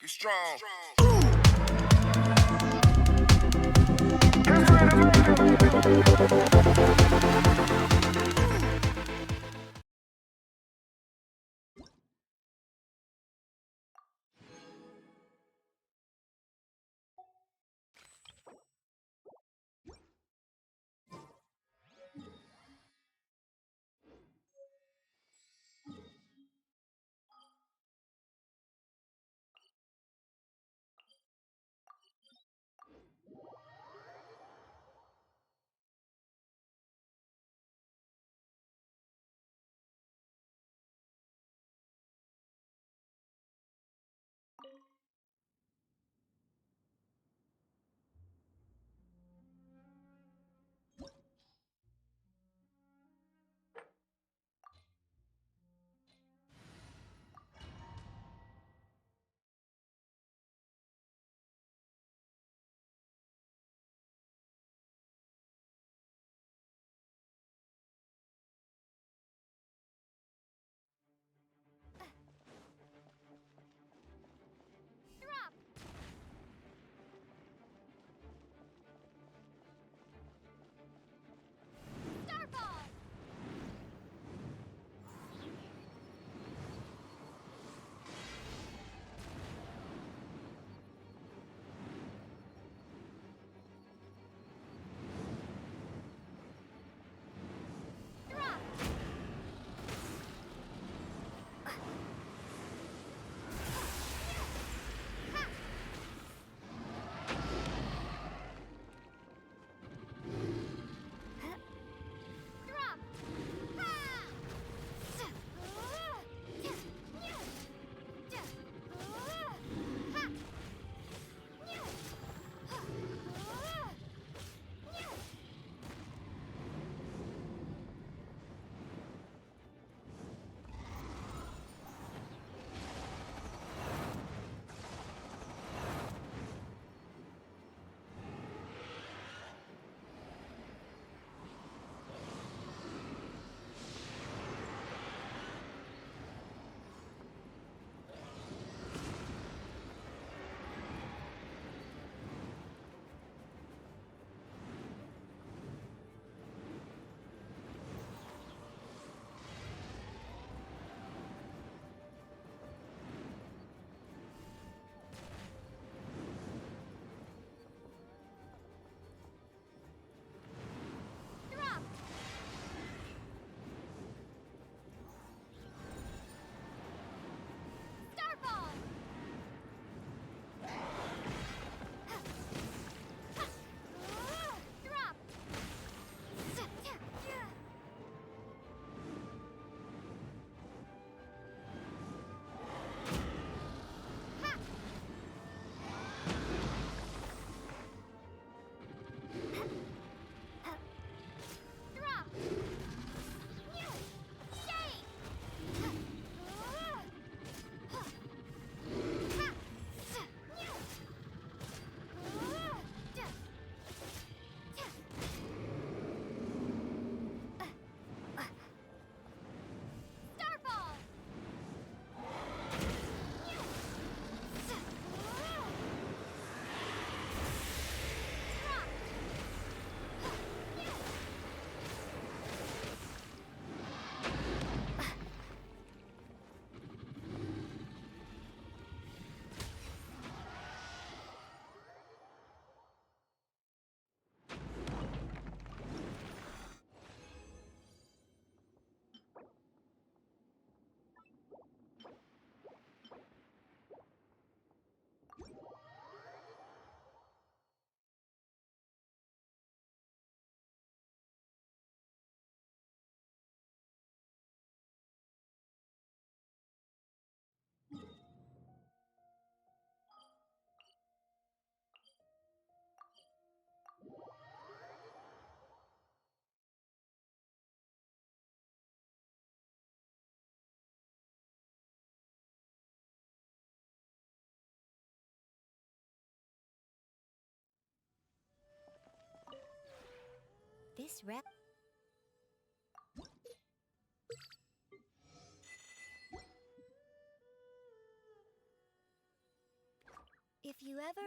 Get strong. This rep. If you ever...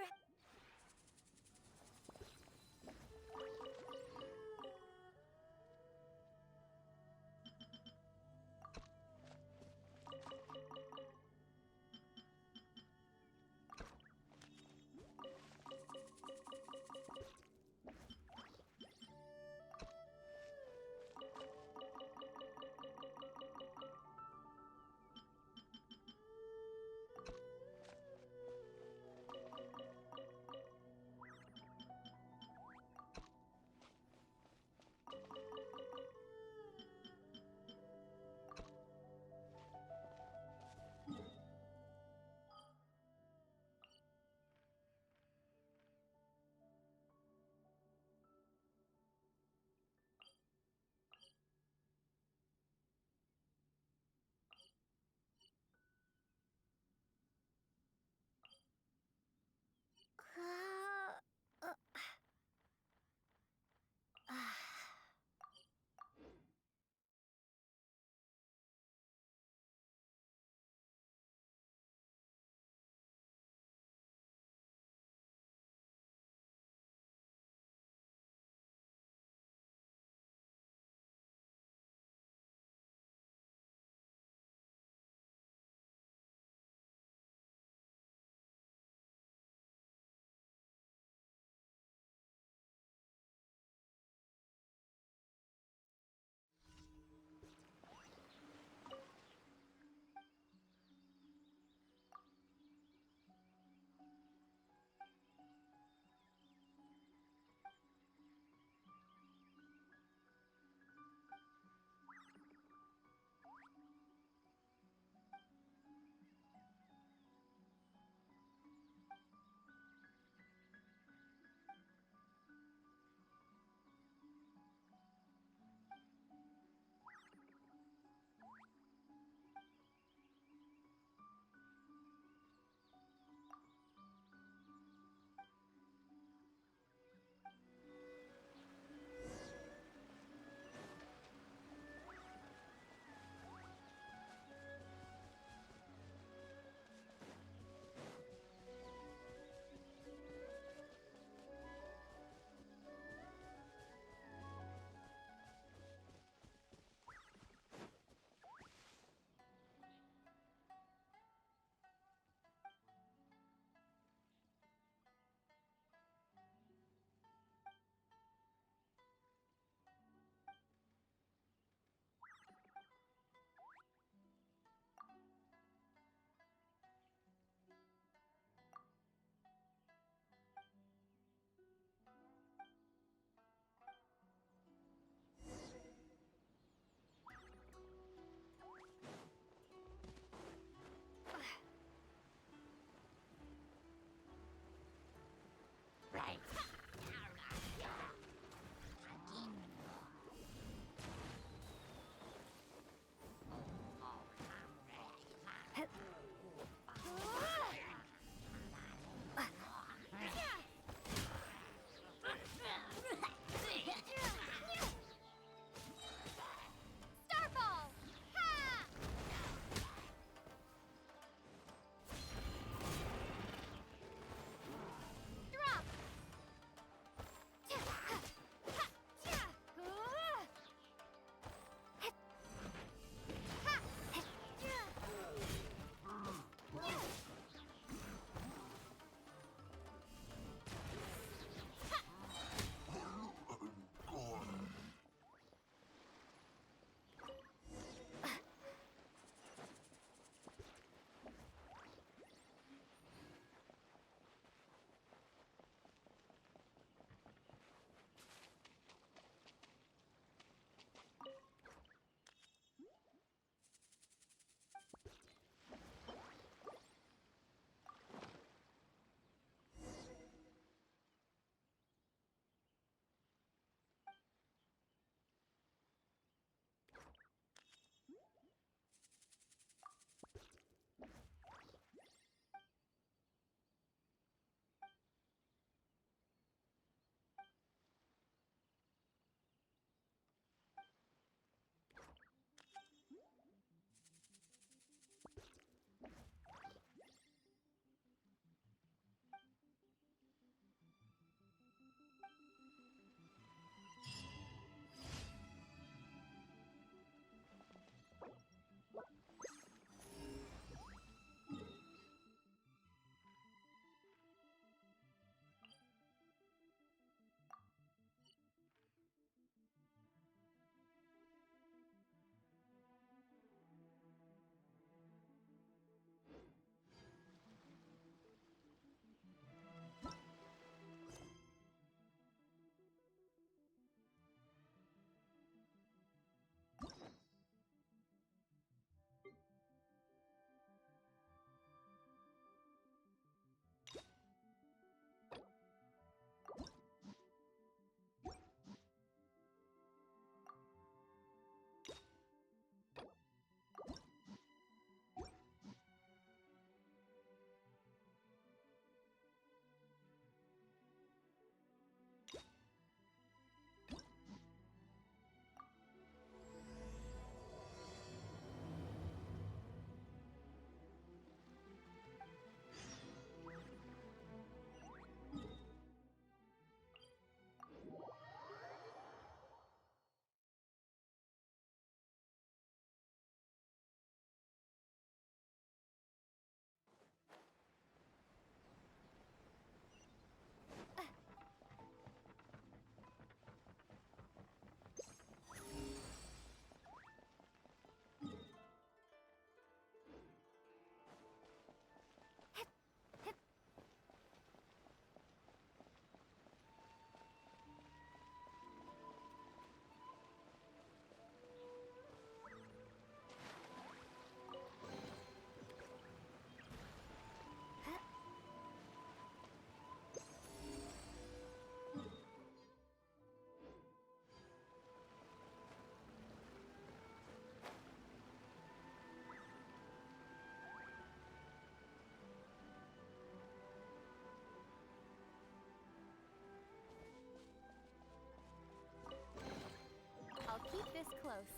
this close.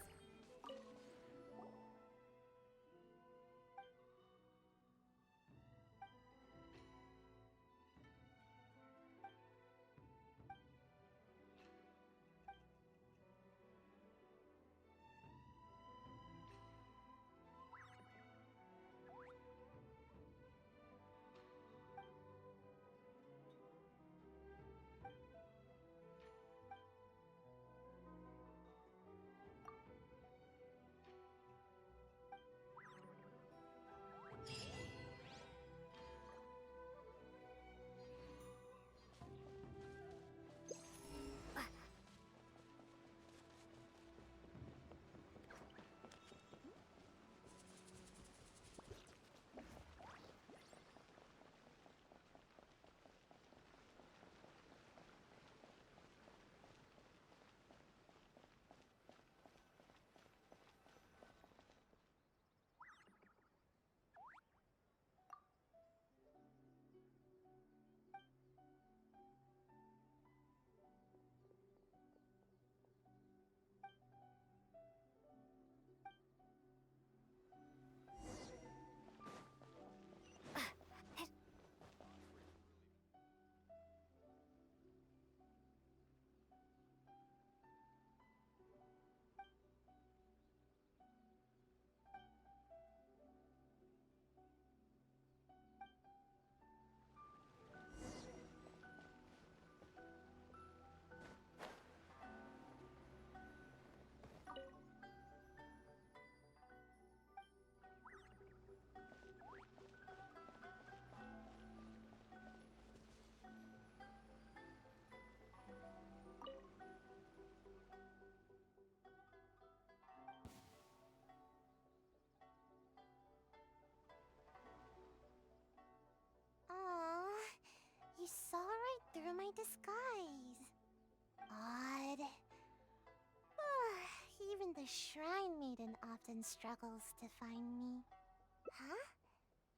You saw right through my disguise. Odd. Even the Shrine Maiden often struggles to find me. Huh?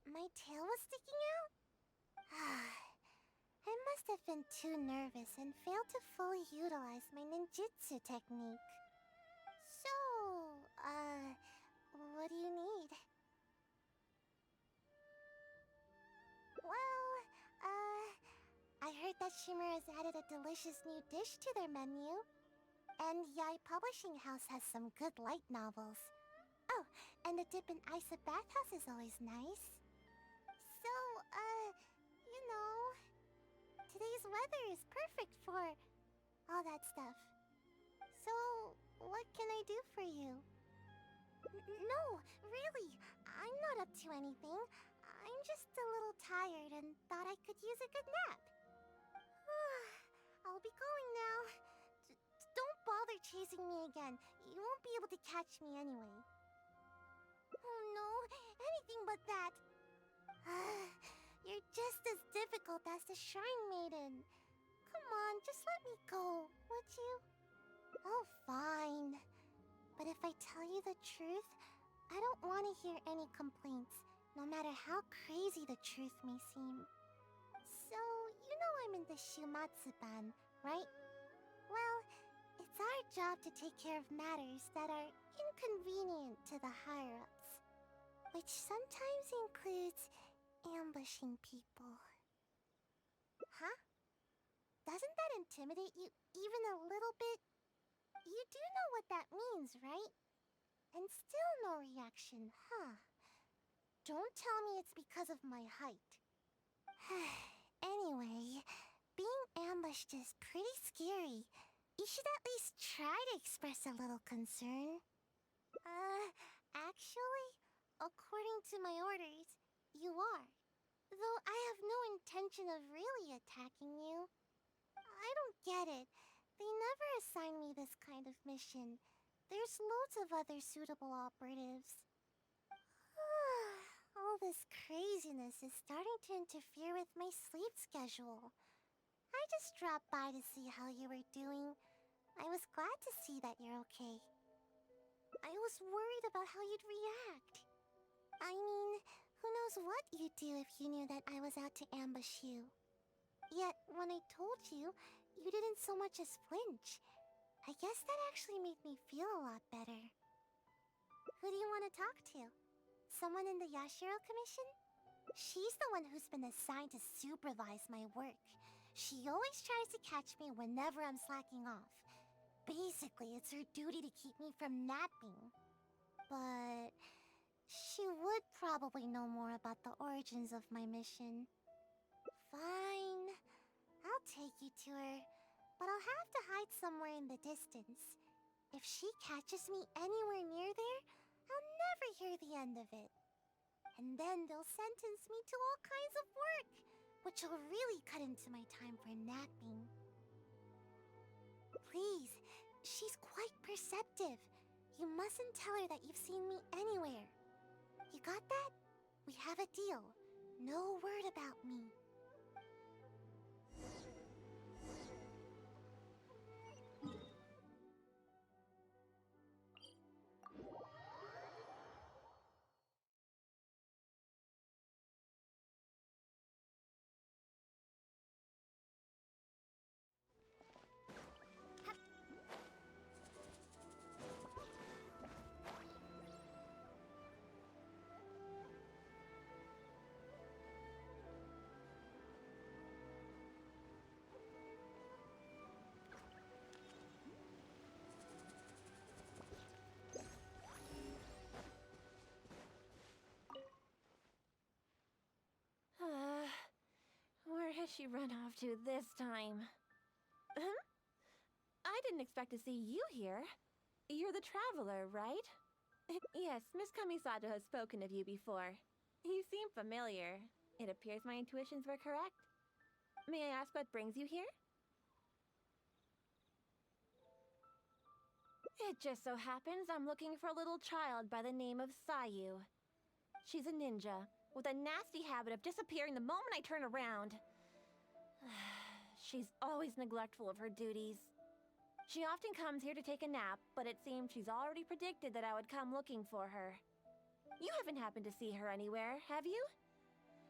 My tail was sticking out? I must have been too nervous and failed to fully utilize my ninjutsu technique. So, what do you need? Well, I heard that Shimmer has added a delicious new dish to their menu. And Yai Publishing House has some good light novels. Oh, and the dip in ice at bathhouse is always nice. So, you know, today's weather is perfect for all that stuff. So, what can I do for you? No, really, I'm not up to anything. I'm just a little tired and thought I could use a good nap. I'll be going now. Don't bother chasing me again. You won't be able to catch me anyway. Oh no, anything but that. You're just as difficult as the Shrine Maiden. Come on, just let me go, would you? Oh, fine. But if I tell you the truth, I don't want to hear any complaints, no matter how crazy the truth may seem. So, you know I'm in the Shumatsu-ban, right? Well, it's our job to take care of matters that are inconvenient to the higher-ups, which sometimes includes ambushing people. Huh? Doesn't that intimidate you even a little bit? You do know what that means, right? And still no reaction, huh? Don't tell me it's because of my height. Anyway, being ambushed is pretty scary. You should at least try to express a little concern. Actually, according to my orders, you are. Though I have no intention of really attacking you. I don't get it. They never assign me this kind of mission. There's loads of other suitable operatives. All this craziness is starting to interfere with my sleep schedule. I just dropped by to see how you were doing. I was glad to see that you're okay. I was worried about how you'd react. I mean, who knows what you'd do if you knew that I was out to ambush you. Yet, when I told you, you didn't so much as flinch. I guess that actually made me feel a lot better. Who do you want to talk to? Someone in the Yashiro Commission? She's the one who's been assigned to supervise my work. She always tries to catch me whenever I'm slacking off. Basically, it's her duty to keep me from napping. But she would probably know more about the origins of my mission. Fine. I'll take you to her. But I'll have to hide somewhere in the distance. If she catches me anywhere near there, I'll never hear the end of it. And then they'll sentence me to all kinds of work, which will really cut into my time for napping. Please, she's quite perceptive. You mustn't tell her that you've seen me anywhere. You got that? We have a deal. No word about me. Where has she run off to this time? I didn't expect to see you here. You're the traveler, right? Yes, Miss Kamisato has spoken of you before. You seem familiar. It appears my intuitions were correct. May I ask what brings you here? It just so happens I'm looking for a little child by the name of Sayu. She's a ninja, with a nasty habit of disappearing the moment I turn around. She's always neglectful of her duties. She often comes here to take a nap, but it seems she's already predicted that I would come looking for her. You haven't happened to see her anywhere, have you?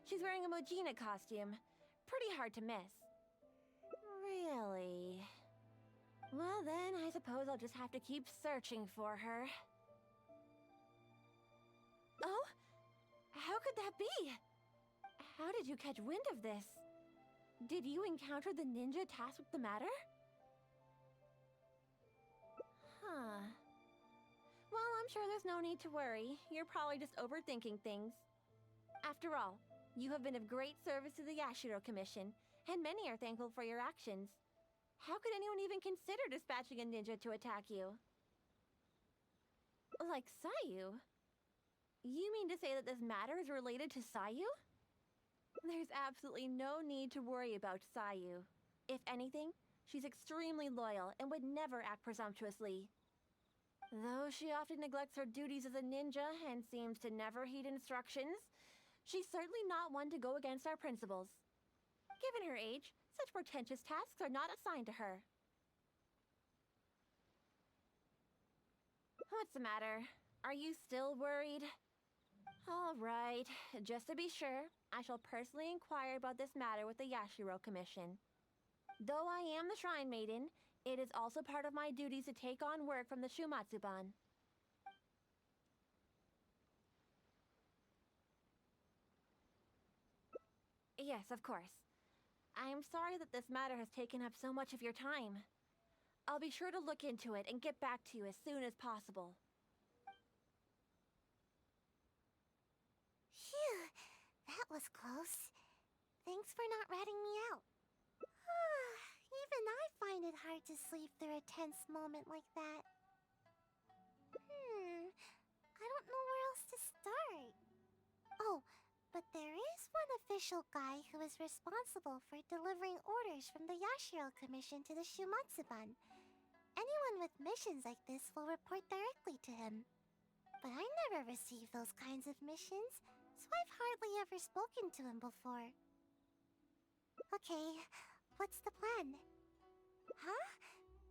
She's wearing a Mojina costume. Pretty hard to miss. Really? Well then, I suppose I'll just have to keep searching for her. Oh? How could that be? How did you catch wind of this? Did you encounter the ninja tasked with the matter? Huh. Well, I'm sure there's no need to worry. You're probably just overthinking things. After all, you have been of great service to the Yashiro Commission, and many are thankful for your actions. How could anyone even consider dispatching a ninja to attack you? Like Sayu? You mean to say that this matter is related to Sayu? There's absolutely no need to worry about Sayu. If anything, she's extremely loyal and would never act presumptuously. Though she often neglects her duties as a ninja and seems to never heed instructions, she's certainly not one to go against our principles. Given her age, such portentous tasks are not assigned to her. What's the matter? Are you still worried? All right, just to be sure, I shall personally inquire about this matter with the Yashiro Commission. Though I am the Shrine Maiden, it is also part of my duties to take on work from the Shumatsuban. Yes, of course. I'm sorry that this matter has taken up so much of your time. I'll be sure to look into it and get back to you as soon as possible. Phew, that was close. Thanks for not ratting me out. Even I find it hard to sleep through a tense moment like that. I don't know where else to start. Oh, but there is one official guy who is responsible for delivering orders from the Yashiro Commission to the Shumatsuban. Anyone with missions like this will report directly to him. But I never received those kinds of missions, so I've hardly ever spoken to him before. Okay, what's the plan? Huh?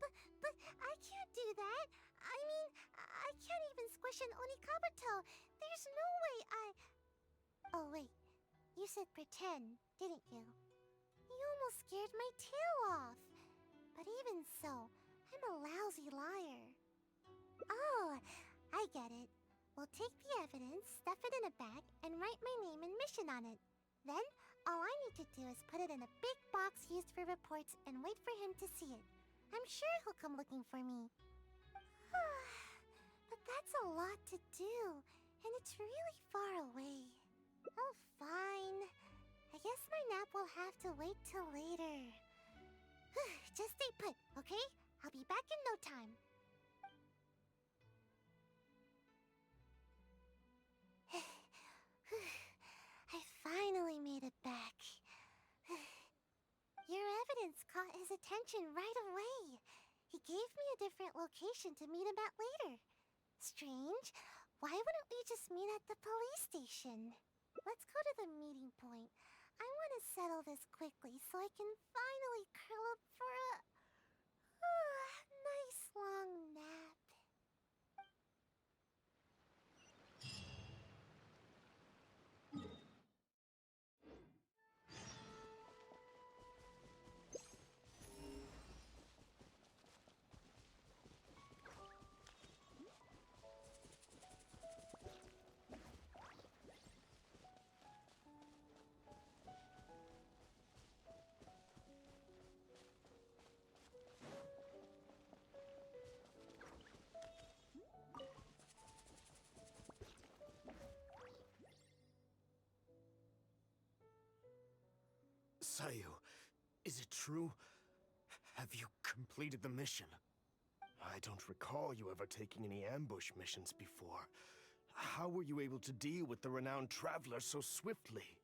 But I can't do that. I mean, I can't even squish an Onikabuto. There's no way Oh wait, you said pretend, didn't you? You almost scared my tail off. But even so, I'm a lousy liar. Oh, I get it. We'll take the evidence, stuff it in a bag, and write my name and mission on it. Then, all I need to do is put it in a big box used for reports and wait for him to see it. I'm sure he'll come looking for me. But that's a lot to do, and it's really far away. Oh, fine. I guess my nap will have to wait till later. Just stay put, okay? I'll be back in no time. I finally made it back. Your evidence caught his attention right away. He gave me a different location to meet him at later. Strange. Why wouldn't we just meet at the police station? Let's go to the meeting point. I want to settle this quickly so I can finally curl up for a nice long nap. Sayu, is it true? Have you completed the mission? I don't recall you ever taking any ambush missions before. How were you able to deal with the renowned traveler so swiftly?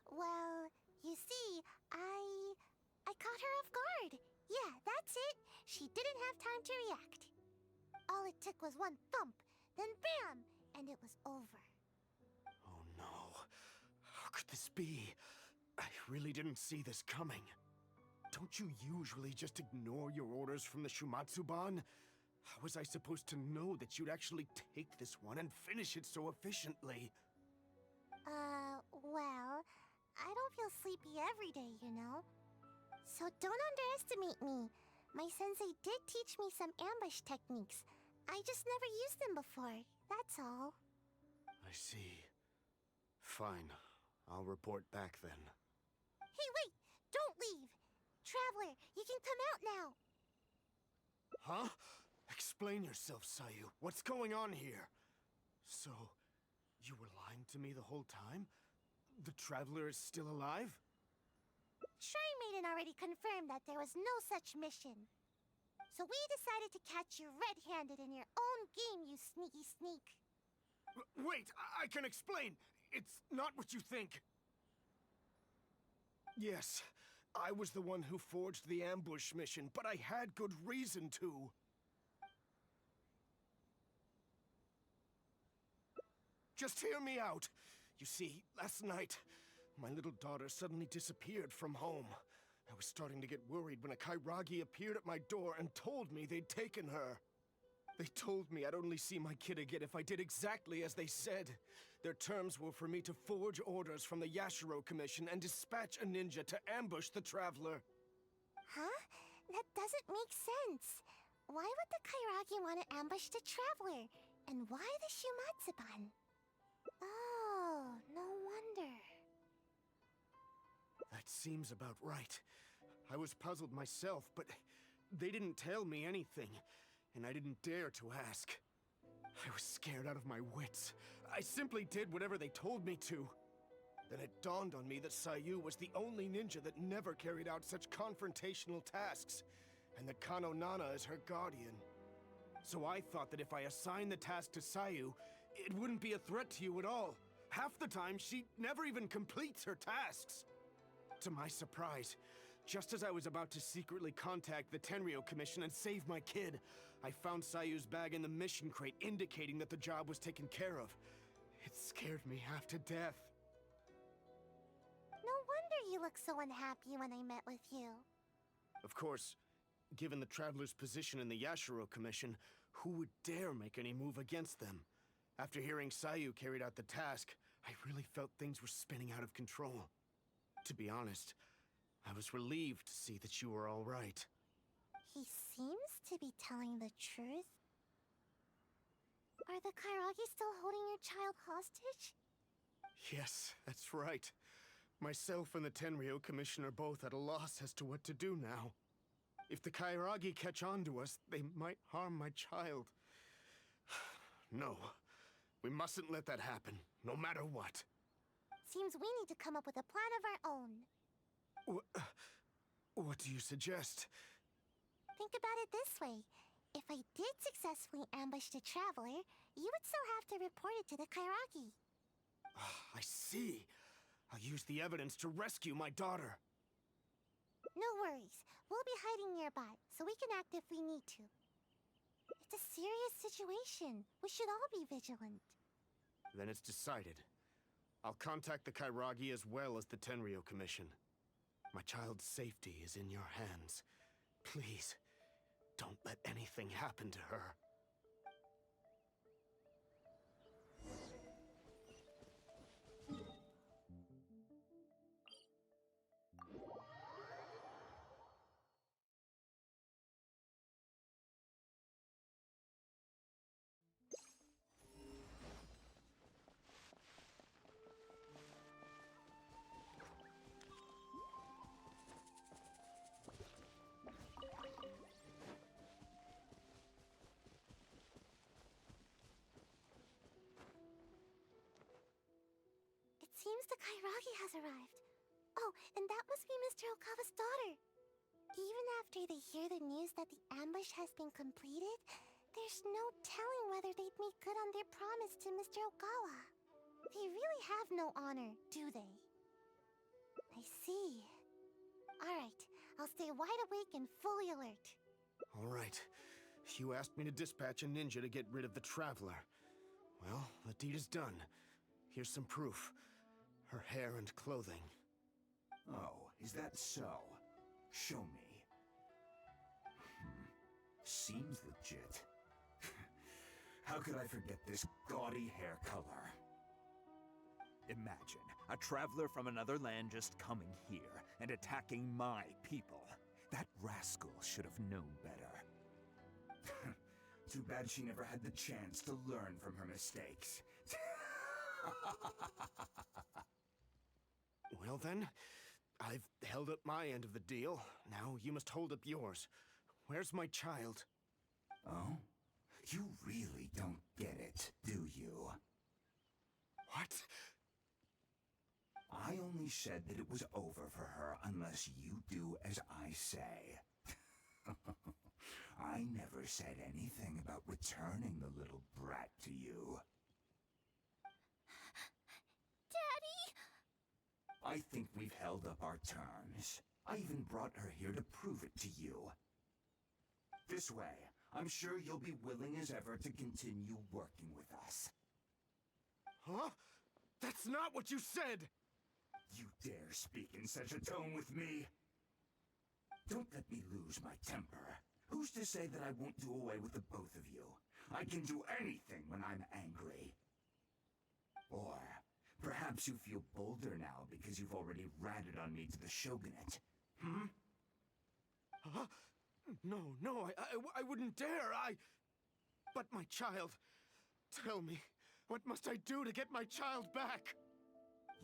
Well, you see, I caught her off guard. Yeah, that's it. She didn't have time to react. All it took was one thump, then bam, and it was over. Oh no. How could this be? I really didn't see this coming. Don't you usually just ignore your orders from the Shumatsuban? How was I supposed to know that you'd actually take this one and finish it so efficiently? Well, I don't feel sleepy every day, you know? So don't underestimate me. My sensei did teach me some ambush techniques. I just never used them before, that's all. I see. Fine. I'll report back then. Hey, wait! Don't leave! Traveler, you can come out now! Huh? Explain yourself, Sayu. What's going on here? So, you were lying to me the whole time? The traveler is still alive? Shrine Maiden already confirmed that there was no such mission. So we decided to catch you red-handed in your own game, you sneaky sneak. Wait, I can explain! It's not what you think! Yes, I was the one who forged the ambush mission, but I had good reason to. Just hear me out. You see, last night, my little daughter suddenly disappeared from home. I was starting to get worried when a Kairagi appeared at my door and told me they'd taken her. They told me I'd only see my kid again if I did exactly as they said. Their terms were for me to forge orders from the Yashiro Commission and dispatch a ninja to ambush the traveler. Huh? That doesn't make sense. Why would the Kairagi want to ambush the traveler? And why the Shumatsuban? Oh, no wonder. That seems about right. I was puzzled myself, but they didn't tell me anything, and I didn't dare to ask. I was scared out of my wits. I simply did whatever they told me to. Then it dawned on me that Sayu was the only ninja that never carried out such confrontational tasks, and that Kano Nana is her guardian. So I thought that if I assigned the task to Sayu, it wouldn't be a threat to you at all. Half the time, she never even completes her tasks. To my surprise, just as I was about to secretly contact the Tenryou Commission and save my kid, I found Sayu's bag in the mission crate indicating that the job was taken care of. It scared me half to death. No wonder you looked so unhappy when I met with you. Of course, given the Traveler's position in the Yashiro Commission, who would dare make any move against them? After hearing Sayu carried out the task, I really felt things were spinning out of control. To be honest, I was relieved to see that you were all right. He seems to be telling the truth. Are the Kairagi still holding your child hostage? Yes, that's right. Myself and the Tenryou Commission are both at a loss as to what to do now. If the Kairagi catch on to us, they might harm my child. No, we mustn't let that happen, no matter what. Seems we need to come up with a plan of our own. What do you suggest? Think about it this way. If I did successfully ambush the Traveler, you would still have to report it to the Kairagi. I see. I'll use the evidence to rescue my daughter. No worries. We'll be hiding nearby, so we can act if we need to. It's a serious situation. We should all be vigilant. Then it's decided. I'll contact the Kairagi as well as the Tenryou Commission. My child's safety is in your hands. Please, don't let anything happen to her. Seems the Kairagi has arrived. Oh, and that must be Mr. Okawa's daughter. Even after they hear the news that the ambush has been completed, there's no telling whether they'd make good on their promise to Mr. Okawa. They really have no honor, do they? I see. Alright, I'll stay wide awake and fully alert. Alright. You asked me to dispatch a ninja to get rid of the Traveler. Well, the deed is done. Here's some proof. Her hair and clothing. Oh, is that so? Show me. Seems legit. How could I forget this gaudy hair color? Imagine a traveler from another land just coming here and attacking my people. That rascal should have known better. Too bad she never had the chance to learn from her mistakes. Well then, I've held up my end of the deal. Now you must hold up yours. Where's my child? Oh? You really don't get it, do you? What? I only said that it was over for her unless you do as I say. I never said anything about returning the little brat to you. I think we've held up our terms. I even brought her here to prove it to you. This way, I'm sure you'll be willing as ever to continue working with us. Huh? That's not what you said! You dare speak in such a tone with me? Don't let me lose my temper. Who's to say that I won't do away with the both of you? I can do anything when I'm angry. Or perhaps you feel bolder now because you've already ratted on me to the Shogunate. Hmm? Huh? No, I wouldn't dare, But my child... Tell me, what must I do to get my child back?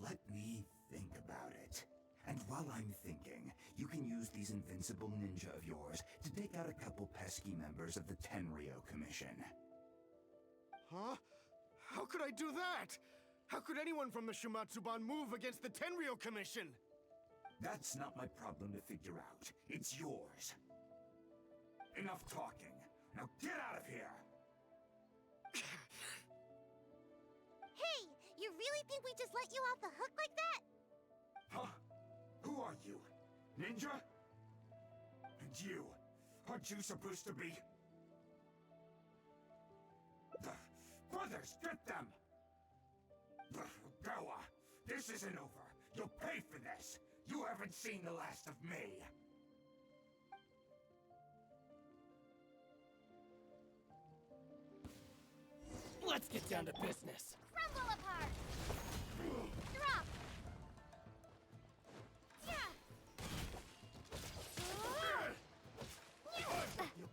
Let me think about it. And while I'm thinking, you can use these invincible ninja of yours to take out a couple pesky members of the Tenryou Commission. Huh? How could I do that? How could anyone from the Shumatsuban move against the Tenryou Commission? That's not my problem to figure out. It's yours. Enough talking. Now get out of here! Hey! You really think we just let you off the hook like that? Huh? Who are you? Ninja? And you? Aren't you supposed to be... Brothers, get them! Gawa, this isn't over. You'll pay for this. You haven't seen the last of me. Let's get down to business. Crumble apart! Drop! Yeah! You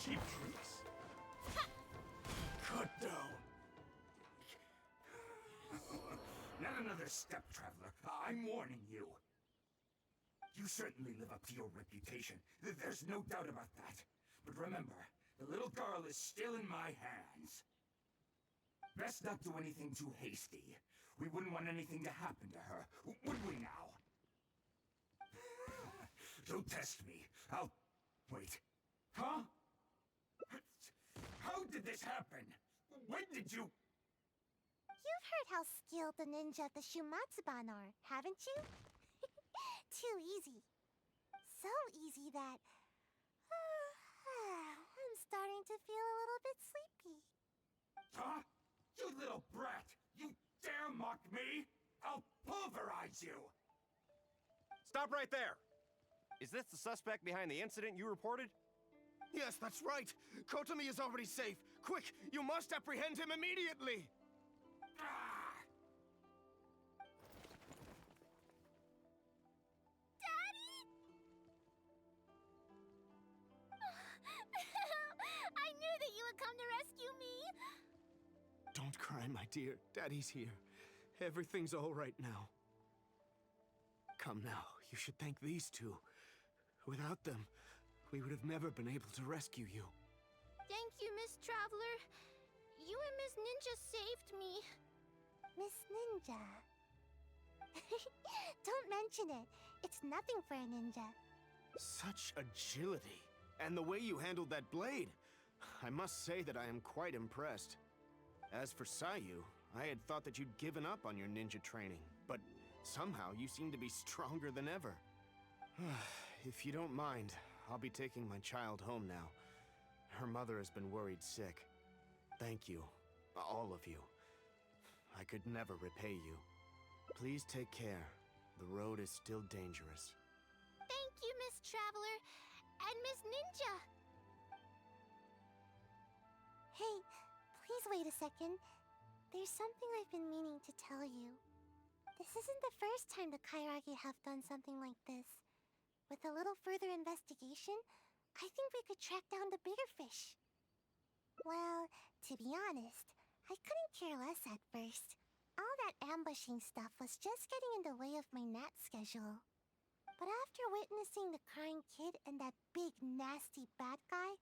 cheap tricks. Cut down. Not another step, traveler. I'm warning you. You certainly live up to your reputation. There's no doubt about that. But remember, the little girl is still in my hands. Best not do anything too hasty. We wouldn't want anything to happen to her, would we now? Don't test me. I'll... Wait. Huh? How did this happen? When did you... You've heard how skilled the ninja of the Shumatsuban are, haven't you? Too easy. So easy that... I'm starting to feel a little bit sleepy. Huh? You little brat! You dare mock me? I'll pulverize you! Stop right there! Is this the suspect behind the incident you reported? Yes, that's right. Kotomi is already safe. Quick, you must apprehend him immediately. Ah! Daddy! I knew that you would come to rescue me. Don't cry, my dear. Daddy's here. Everything's all right now. Come now, you should thank these two. Without them, we would have never been able to rescue you. Thank you, Miss Traveler. You and Miss Ninja saved me. Miss Ninja? Don't mention it. It's nothing for a ninja. Such agility. And the way you handled that blade. I must say that I am quite impressed. As for Sayu, I had thought that you'd given up on your ninja training, but somehow you seem to be stronger than ever. If you don't mind, I'll be taking my child home now. Her mother has been worried sick. Thank you, all of you. I could never repay you. Please take care. The road is still dangerous. Thank you, Miss Traveler, and Miss Ninja. Hey, please wait a second. There's something I've been meaning to tell you. This isn't the first time the Kairagi have done something like this. With a little further investigation, I think we could track down the bigger fish. Well, to be honest, I couldn't care less at first. All that ambushing stuff was just getting in the way of my nat schedule. But after witnessing the crying kid and that big, nasty bad guy,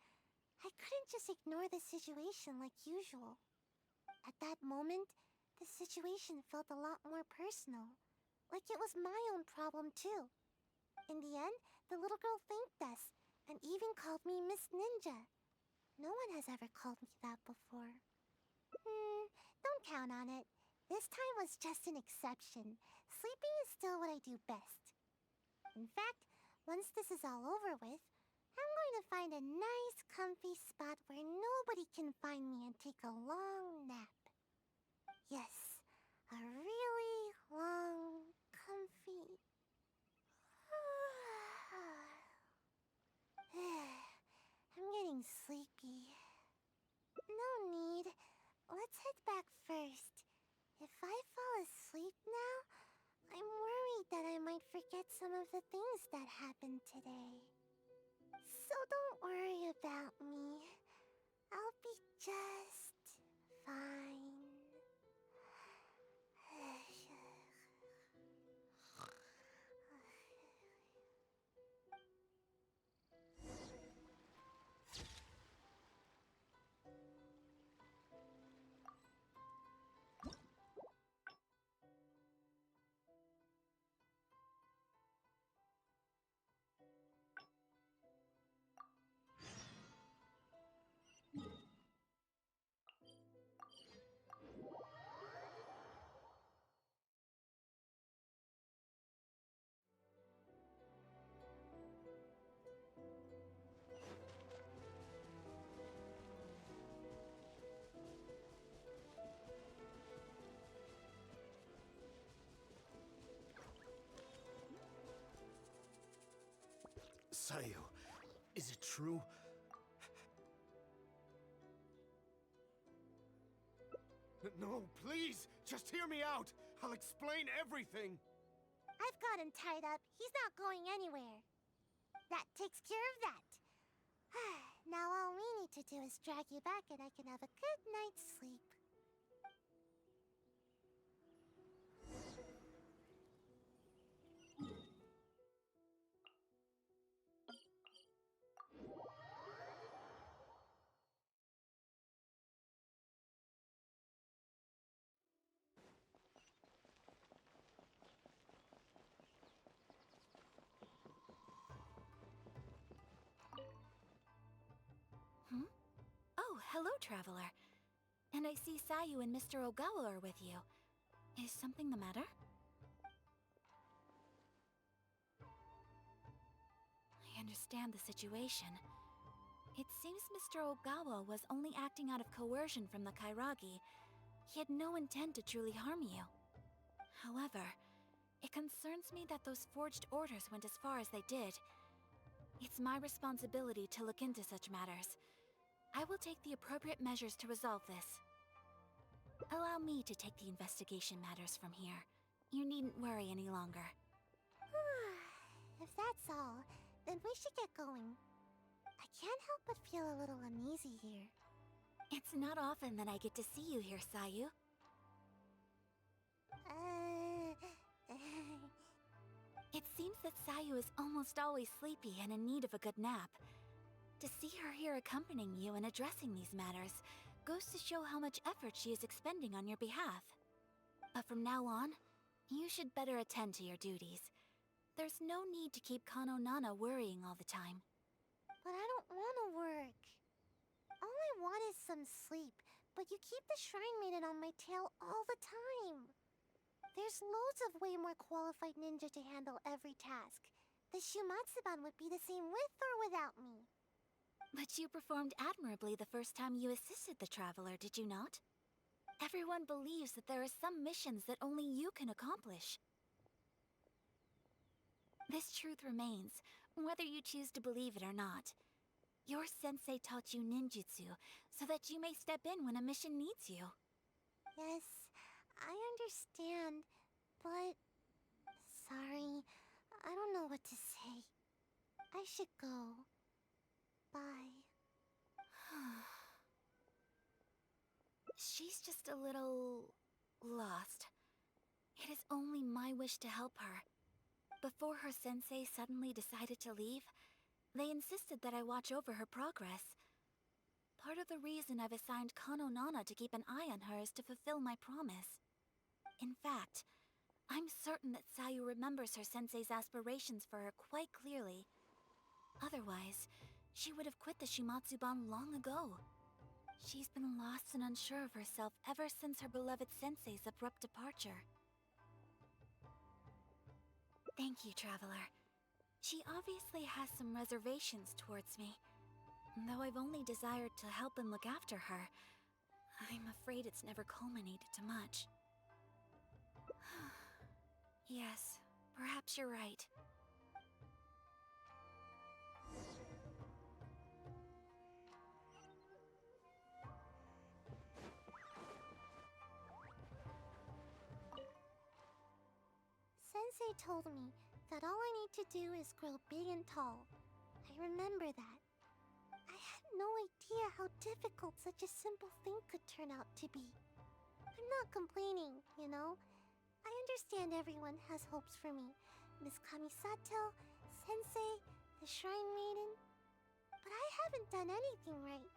I couldn't just ignore the situation like usual. At that moment, the situation felt a lot more personal. Like it was my own problem too. In the end, the little girl thanked us, and even called me Miss Ninja. No one has ever called me that before. Don't count on it. This time was just an exception. Sleeping is still what I do best. In fact, once this is all over with, I'm going to find a nice, comfy spot where nobody can find me and take a long nap. Yes, a really long, comfy... I'm getting sleepy. No need. Let's head back first. If I fall asleep now, I'm worried that I might forget some of the things that happened today. So don't worry about me. I'll be just fine. Sayu, is it true? No, please! Just hear me out! I'll explain everything! I've got him tied up. He's not going anywhere. That takes care of that. Now all we us drag you back and I can have a good night's sleep. Oh, hello, traveler. And I see Sayu and Mr. Ogawa are with you. Is something the matter? I understand the situation. It seems Mr. Ogawa was only acting out of coercion from the Kairagi. He had no intent to truly harm you. However, it concerns me that those forged orders went as far as they did. It's my responsibility to look into such matters. I will take the appropriate measures to resolve this. Allow me to take the investigation matters from here. You needn't worry any longer. If that's all, then we should get going. I can't help but feel a little uneasy here. It's not often that I get to see you here, Sayu. It seems that Sayu is almost always sleepy and in need of a good nap. To see her here accompanying you and addressing these matters goes to show how much effort she is expending on your behalf. But from now on, you should better attend to your duties. There's no need to keep Kano Nana worrying all the time. But I don't want to work. All I want is some sleep, but you keep the Shrine Maiden on my tail all the time. There's loads of way more qualified ninja to handle every task. The Shumatsuban would be the same with or without me. But you performed admirably the first time you assisted the traveler, did you not? Everyone believes that there are some missions that only you can accomplish. This truth remains, whether you choose to believe it or not. Your sensei taught you ninjutsu so that you may step in when a mission needs you. Yes, I understand, but... Sorry, I don't know what to say. I should go. Bye. She's just a little... lost. It is only my wish to help her. Before her sensei suddenly decided to leave, they insisted that I watch over her progress. Part of the reason I've assigned Kano Nana to keep an eye on her is to fulfill my promise. In fact, I'm certain that Sayu remembers her sensei's aspirations for her quite clearly. Otherwise, she would have quit the Shumatsuban long ago. She's been lost and unsure of herself ever since her beloved sensei's abrupt departure. Thank you, traveler. She obviously has some reservations towards me. Though I've only desired to help and look after her, I'm afraid it's never culminated to much. Yes, perhaps you're right. Sensei told me that all I need to do is grow big and tall. I remember that. I had no idea how difficult such a simple thing could turn out to be. I'm not complaining, you know? I understand everyone has hopes for me. Miss Kamisato, Sensei, the Shrine Maiden. But I haven't done anything right.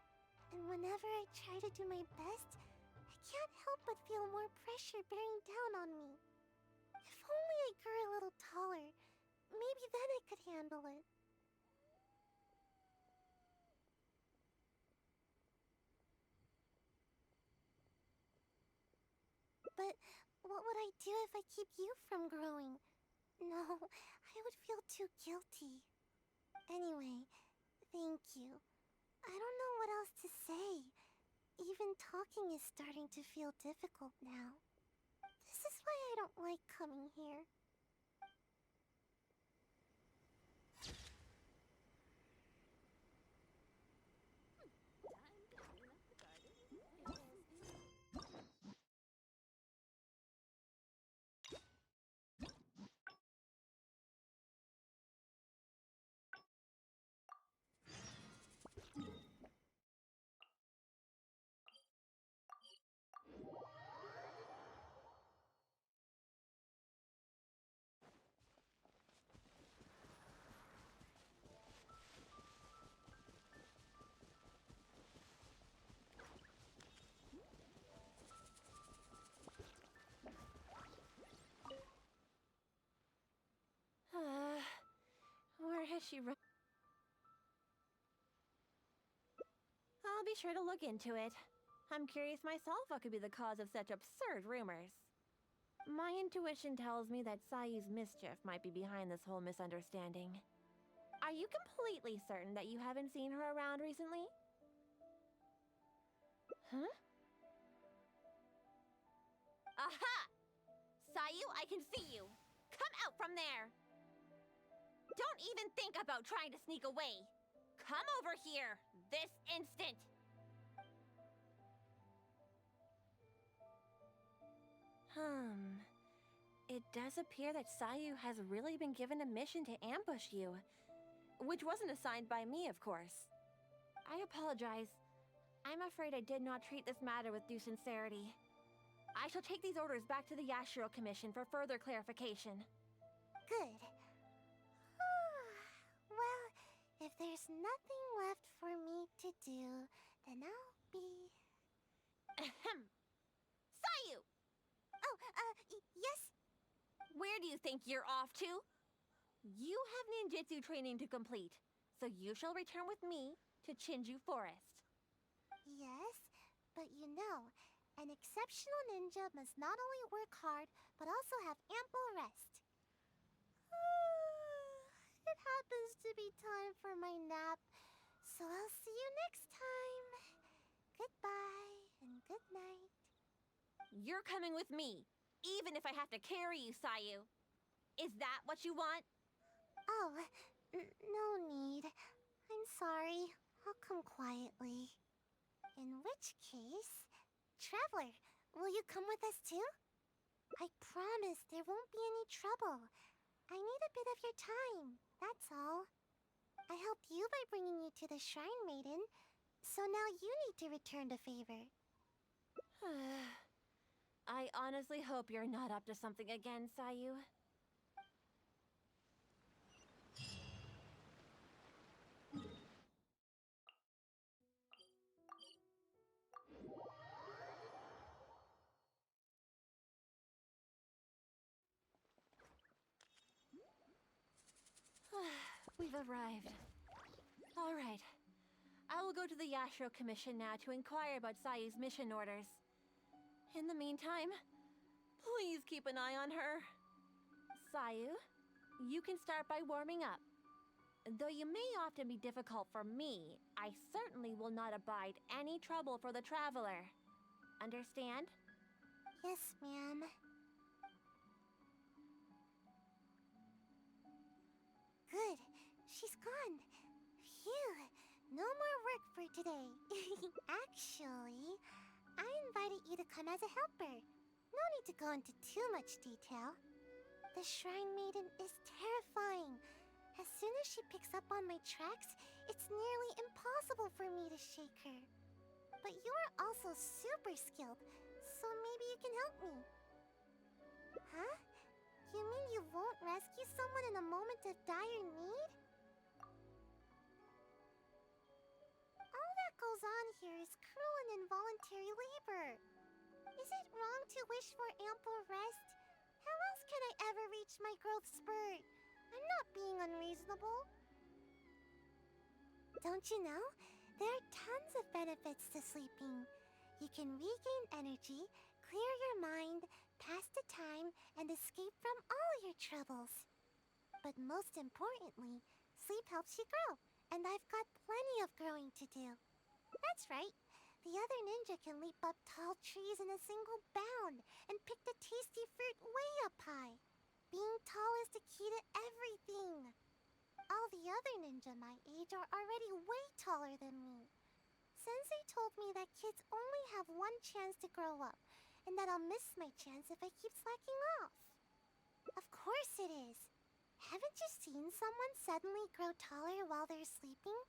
And whenever I try to do my best, I can't help but feel more pressure bearing down on me. If only I grew a little taller, maybe then I could handle it. But what would I do if I keep you from growing? No, I would feel too guilty. Anyway, thank you. I don't know what else to say. Even talking is starting to feel difficult now. This is why I don't like coming here. Has she run? I'll be sure to look into it. I'm curious myself what could be the cause of such absurd rumors. My intuition tells me that Sayu's mischief might be behind this whole misunderstanding. Are you completely certain that you haven't seen her around recently? Huh? Aha! Sayu, I can see you! Come out from there! Don't even think about trying to sneak away! Come over here, this instant! It does appear that Sayu has really been given a mission to ambush you. Which wasn't assigned by me, of course. I apologize. I'm afraid I did not treat this matter with due sincerity. I shall take these orders back to the Yashiro Commission for further clarification. Good. Well, if there's nothing left for me to do, then I'll be... Ahem. Sayu! Oh, yes? Where do you think you're off to? You have ninjutsu training to complete, so you shall return with me to Chinju Forest. Yes, but you know, an exceptional ninja must not only work hard, but also have ample rest. It happens to be time for my nap, so I'll see you next time. Goodbye and good night. You're coming with me, even if I have to carry you, Sayu. Is that what you want? Oh, no need. I'm sorry. I'll come quietly. In which case, Traveler, will you come with us too? I promise there won't be any trouble. I need a bit of your time, that's all. I helped you by bringing you to the Shrine Maiden, so now you need to return the favor. I honestly hope you're not up to something again, Sayu. We've arrived. All right. I will go to the Yashiro Commission now to inquire about Sayu's mission orders. In the meantime, please keep an eye on her. Sayu, you can start by warming up. Though you may often be difficult for me, I certainly will not abide any trouble for the traveler. Understand? Yes, ma'am. Good. She's gone. Phew. No more work for today. Actually, I invited you to come as a helper. No need to go into too much detail. The Shrine Maiden is terrifying. As soon as she picks up on my tracks, it's nearly impossible for me to shake her. But you are also super skilled, so maybe you can help me. Huh? You mean you won't rescue someone in a moment of dire need? All that goes on here is cruel and involuntary labor. Is it wrong to wish for ample rest? How else can I ever reach my growth spurt? I'm not being unreasonable. Don't you know? There are tons of benefits to sleeping. You can regain energy, clear your mind, pass the time, and escape from all your troubles. But most importantly, sleep helps you grow, and I've got plenty of growing to do. That's right. The other ninja can leap up tall trees in a single bound and pick the tasty fruit way up high. Being tall is the key to everything. All the other ninja my age are already way taller than me. Sensei told me that kids only have one chance to grow up, and that I'll miss my chance if I keep slacking off. Of course it is. Haven't you seen someone suddenly grow taller while they're sleeping?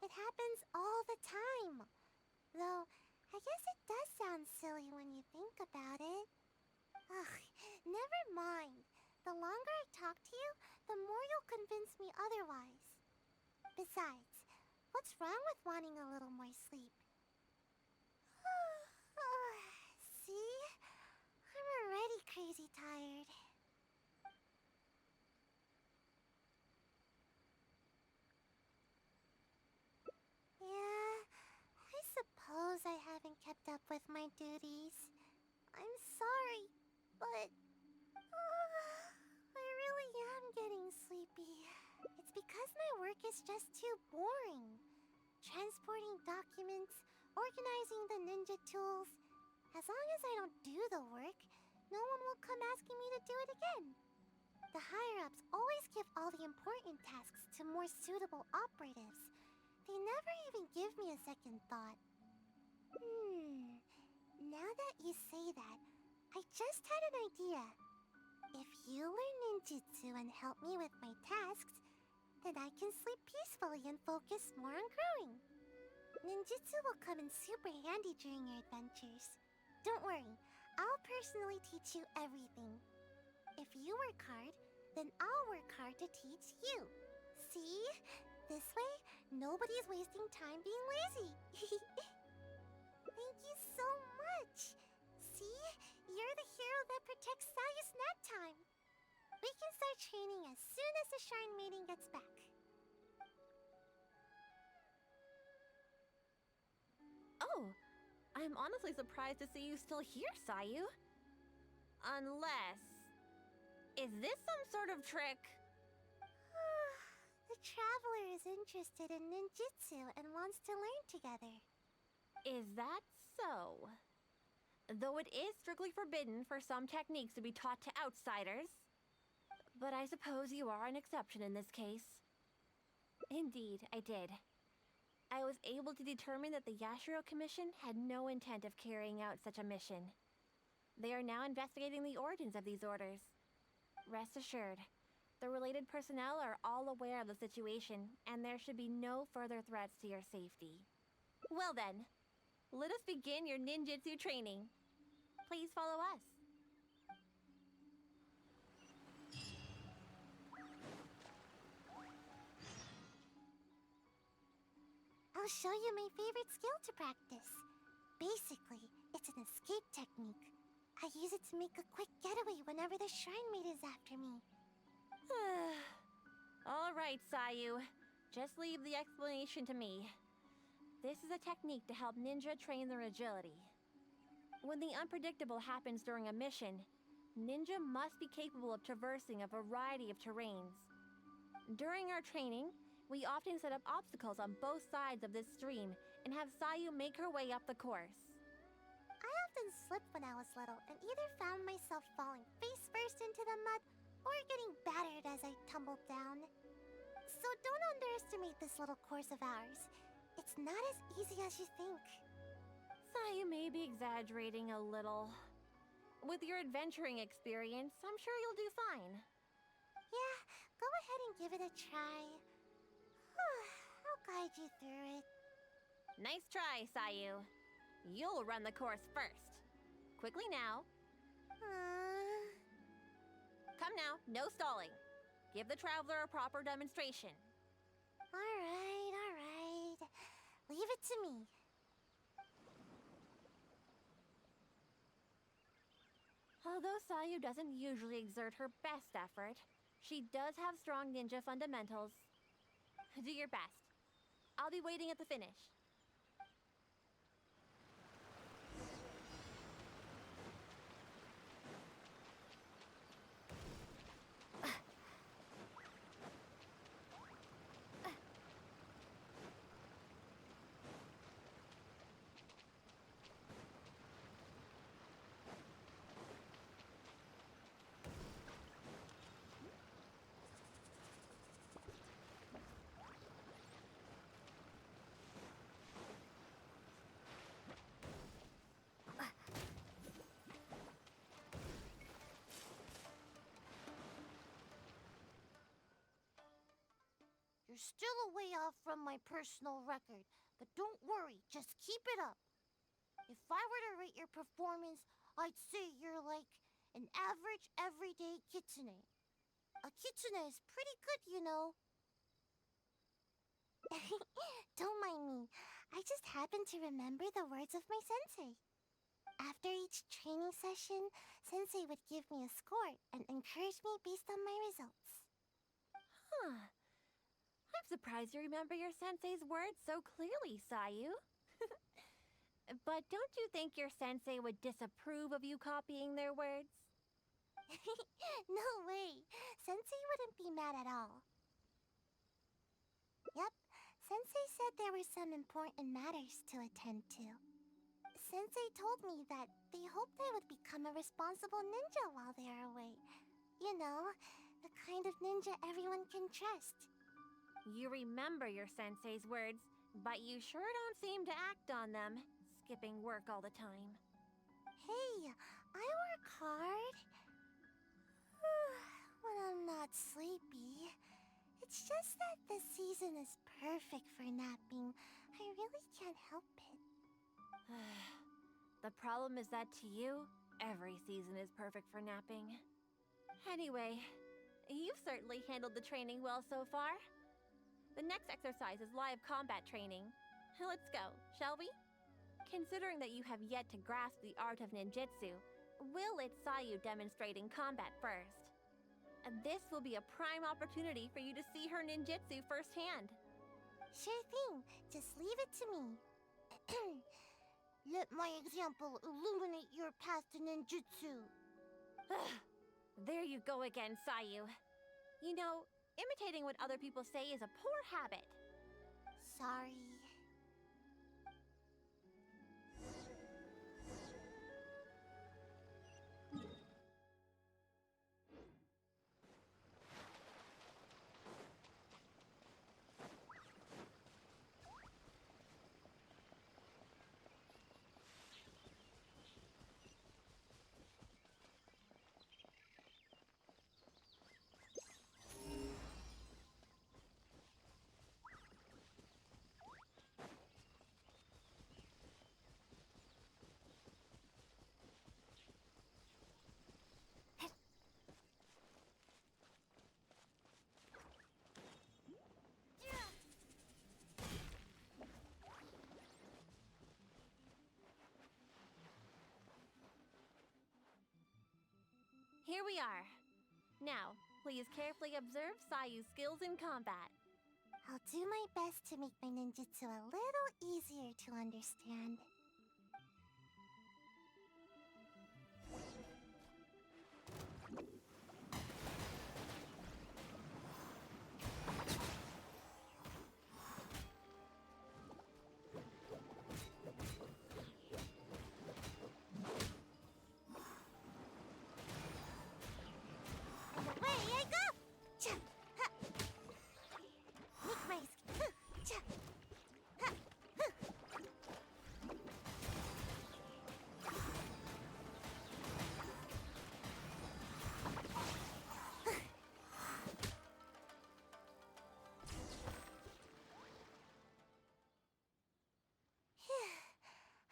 It happens all the time. Though, I guess it does sound silly when you think about it. Ugh, never mind. The longer I talk to you, the more you'll convince me otherwise. Besides, what's wrong with wanting a little more sleep? See? I'm already crazy tired. my duties. I'm sorry, but I really am getting sleepy. It's because my work is just too boring. Transporting documents, organizing the ninja tools. As long as I don't do the work, no one will come asking me to do it again. The higher-ups always give all the important tasks to more suitable operatives. They never even give me a second thought. Now that you say that, I just had an idea. If you learn ninjutsu and help me with my tasks, then I can sleep peacefully and focus more on growing. Ninjutsu will come in super handy during your adventures. Don't worry, I'll personally teach you everything. If you work hard, then I'll work hard to teach you. See? This way, nobody's wasting time being lazy. Thank you so much. See? You're the hero that protects Sayu's nap time. We can start training as soon as the Shrine Maiden gets back. Oh, I'm honestly surprised to see you still here, Sayu. Unless... Is this some sort of trick? The traveler is interested in ninjutsu and wants to learn together. Is that so? Though it is strictly forbidden for some techniques to be taught to outsiders. But I suppose you are an exception in this case. Indeed, I did. I was able to determine that the Yashiro Commission had no intent of carrying out such a mission. They are now investigating the origins of these orders. Rest assured, the related personnel are all aware of the situation, and there should be no further threats to your safety. Well then, let us begin your ninjutsu training. Please follow us. I'll show you my favorite skill to practice. Basically, it's an escape technique. I use it to make a quick getaway whenever the Shrine Maid is after me. All right, Sayu. Just leave the explanation to me. This is a technique to help ninja train their agility. When the unpredictable happens during a mission, ninja must be capable of traversing a variety of terrains. During our training, we often set up obstacles on both sides of this stream and have Sayu make her way up the course. I often slipped when I was little and either found myself falling face first into the mud or getting battered as I tumbled down. So don't underestimate this little course of ours. It's not as easy as you think. Sayu may be exaggerating a little. With your adventuring experience, I'm sure you'll do fine. Yeah, go ahead and give it a try. I'll guide you through it. Nice try, Sayu. You'll run the course first. Quickly now. Come now, no stalling. Give the traveler a proper demonstration. Alright. Leave it to me. Although Sayu doesn't usually exert her best effort, she does have strong ninja fundamentals. Do your best. I'll be waiting at the finish. You're still a way off from my personal record, but don't worry, just keep it up. If I were to rate your performance, I'd say you're like an average everyday kitsune. A kitsune is pretty good, you know. Don't mind me. I just happen to remember the words of my sensei. After each training session, sensei would give me a score and encourage me based on my results. Huh. I'm surprised you remember your sensei's words so clearly, Sayu. But don't you think your sensei would disapprove of you copying their words? No way. Sensei wouldn't be mad at all. Yep, Sensei said there were some important matters to attend to. Sensei told me that they hoped I would become a responsible ninja while they are away. You know, the kind of ninja everyone can trust. You remember your sensei's words, but you sure don't seem to act on them, skipping work all the time. Hey, I work hard. When I'm not sleepy. It's just that this season is perfect for napping. I really can't help it. The problem is that to you, every season is perfect for napping. Anyway, you've certainly handled the training well so far. The next exercise is live combat training. Let's go, shall we? Considering that you have yet to grasp the art of ninjutsu, we'll let Sayu demonstrate in combat first. This will be a prime opportunity for you to see her ninjutsu firsthand. Sure thing. Just leave it to me. Let my example illuminate your path to ninjutsu. There you go again, Sayu. You know, imitating what other people say is a poor habit. Sorry. Here we are. Now, please carefully observe Sayu's skills in combat. I'll do my best to make my ninjutsu a little easier to understand.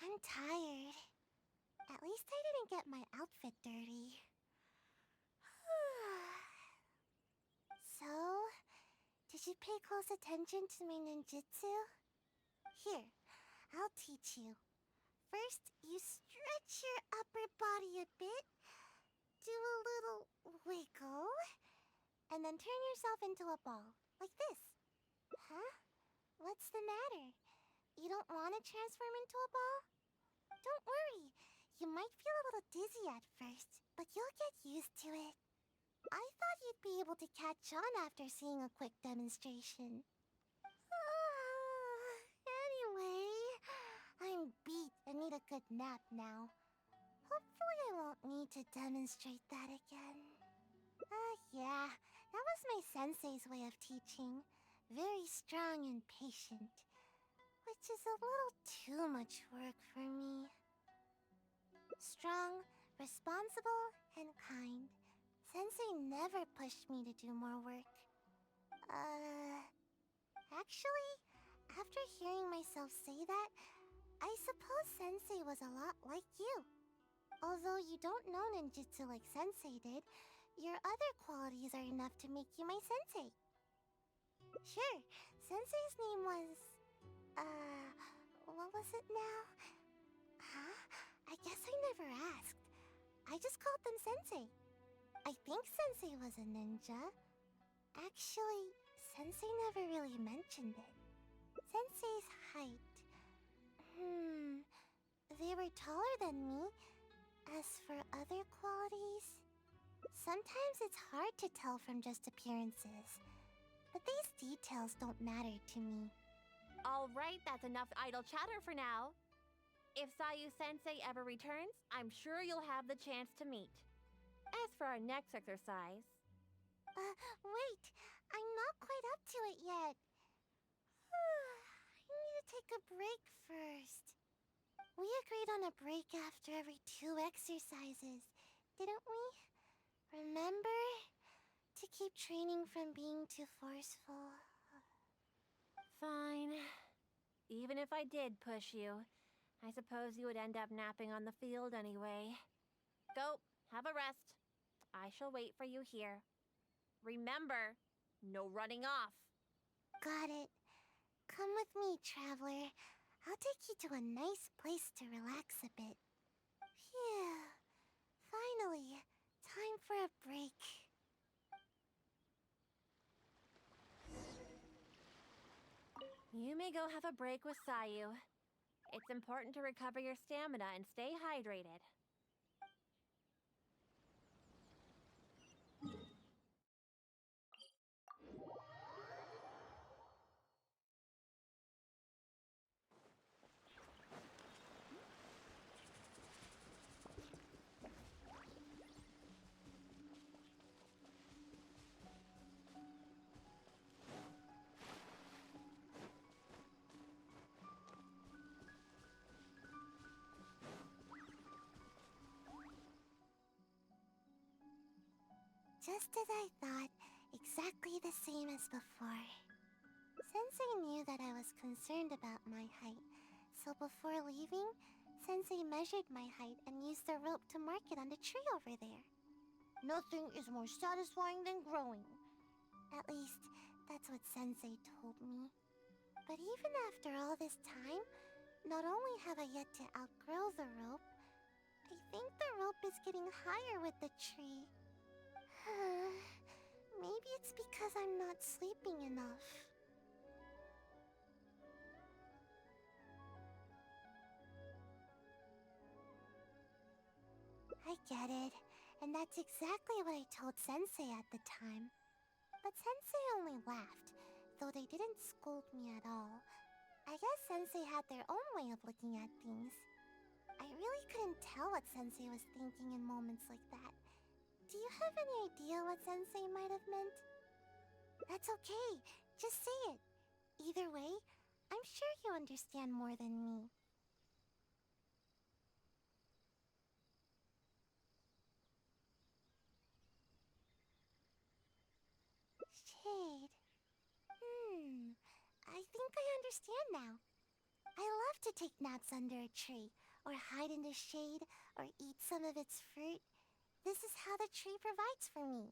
I'm tired. At least I didn't get my outfit dirty. So, did you pay close attention to my ninjutsu? Here, I'll teach you. First, you stretch your upper body a bit, do a little wiggle, and then turn yourself into a ball, like this. Huh? What's the matter? You don't want to transform into a ball? Don't worry. You might feel a little dizzy at first, but you'll get used to it. I thought you'd be able to catch on after seeing a quick demonstration. Anyway, I'm beat and need a good nap now. Hopefully I won't need to demonstrate that again. Yeah, that was my sensei's way of teaching. Very strong and patient. Which is a little too much work for me. Strong, responsible, and kind. Sensei never pushed me to do more work. Actually, after hearing myself say that, I suppose Sensei was a lot like you. Although you don't know ninjutsu like Sensei did, your other qualities are enough to make you my sensei. Sure, Sensei's name was... what was it now? Huh? I guess I never asked. I just called them Sensei. I think Sensei was a ninja. Actually, Sensei never really mentioned it. Sensei's height. they were taller than me. As for other qualities, sometimes it's hard to tell from just appearances. But these details don't matter to me. Alright, that's enough idle chatter for now. If Sayu-sensei ever returns, I'm sure you'll have the chance to meet. As for our next exercise... Wait! I'm not quite up to it yet. I need to take a break first. We agreed on a break after every 2 exercises, didn't we? Remember? To keep training from being too forceful. Fine. Even if I did push you, I suppose you would end up napping on the field anyway. Go, have a rest. I shall wait for you here. Remember, no running off. Got it. Come with me, traveler. I'll take you to a nice place to relax a bit. Phew. Finally, time for a break. You may go have a break with Sayu. It's important to recover your stamina and stay hydrated. Just as I thought, exactly the same as before. Sensei knew that I was concerned about my height, so before leaving, Sensei measured my height and used the rope to mark it on the tree over there. Nothing is more satisfying than growing. At least, that's what Sensei told me. But even after all this time, not only have I yet to outgrow the rope, I think the rope is getting higher with the tree. Maybe it's because I'm not sleeping enough. I get it, and that's exactly what I told Sensei at the time. But Sensei only laughed, though they didn't scold me at all. I guess Sensei had their own way of looking at things. I really couldn't tell what Sensei was thinking in moments like that. Do you have any idea what Sensei might have meant? That's okay, just say it. Either way, I'm sure you understand more than me. Shade. I think I understand now. I love to take naps under a tree, or hide in the shade, or eat some of its fruit. This is how the tree provides for me.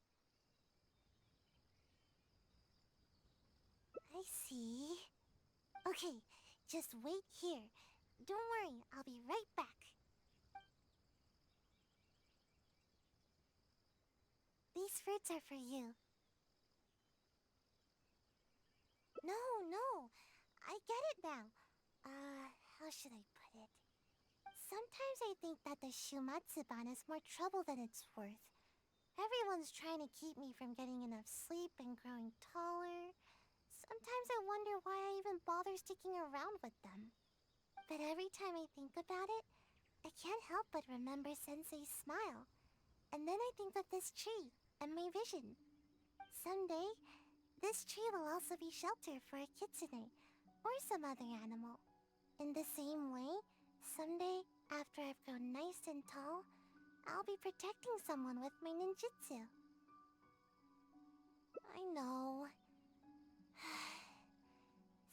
I see. Okay, just wait here. Don't worry, I'll be right back. These fruits are for you. No, I get it now. How should I put it? Sometimes I think that the Shumatsuban is more trouble than it's worth. Everyone's trying to keep me from getting enough sleep and growing taller. Sometimes I wonder why I even bother sticking around with them. But every time I think about it, I can't help but remember Sensei's smile. And then I think of this tree and my vision. Someday, this tree will also be shelter for a kitsune or some other animal. In the same way, someday, after I've grown nice and tall, I'll be protecting someone with my ninjutsu. I know.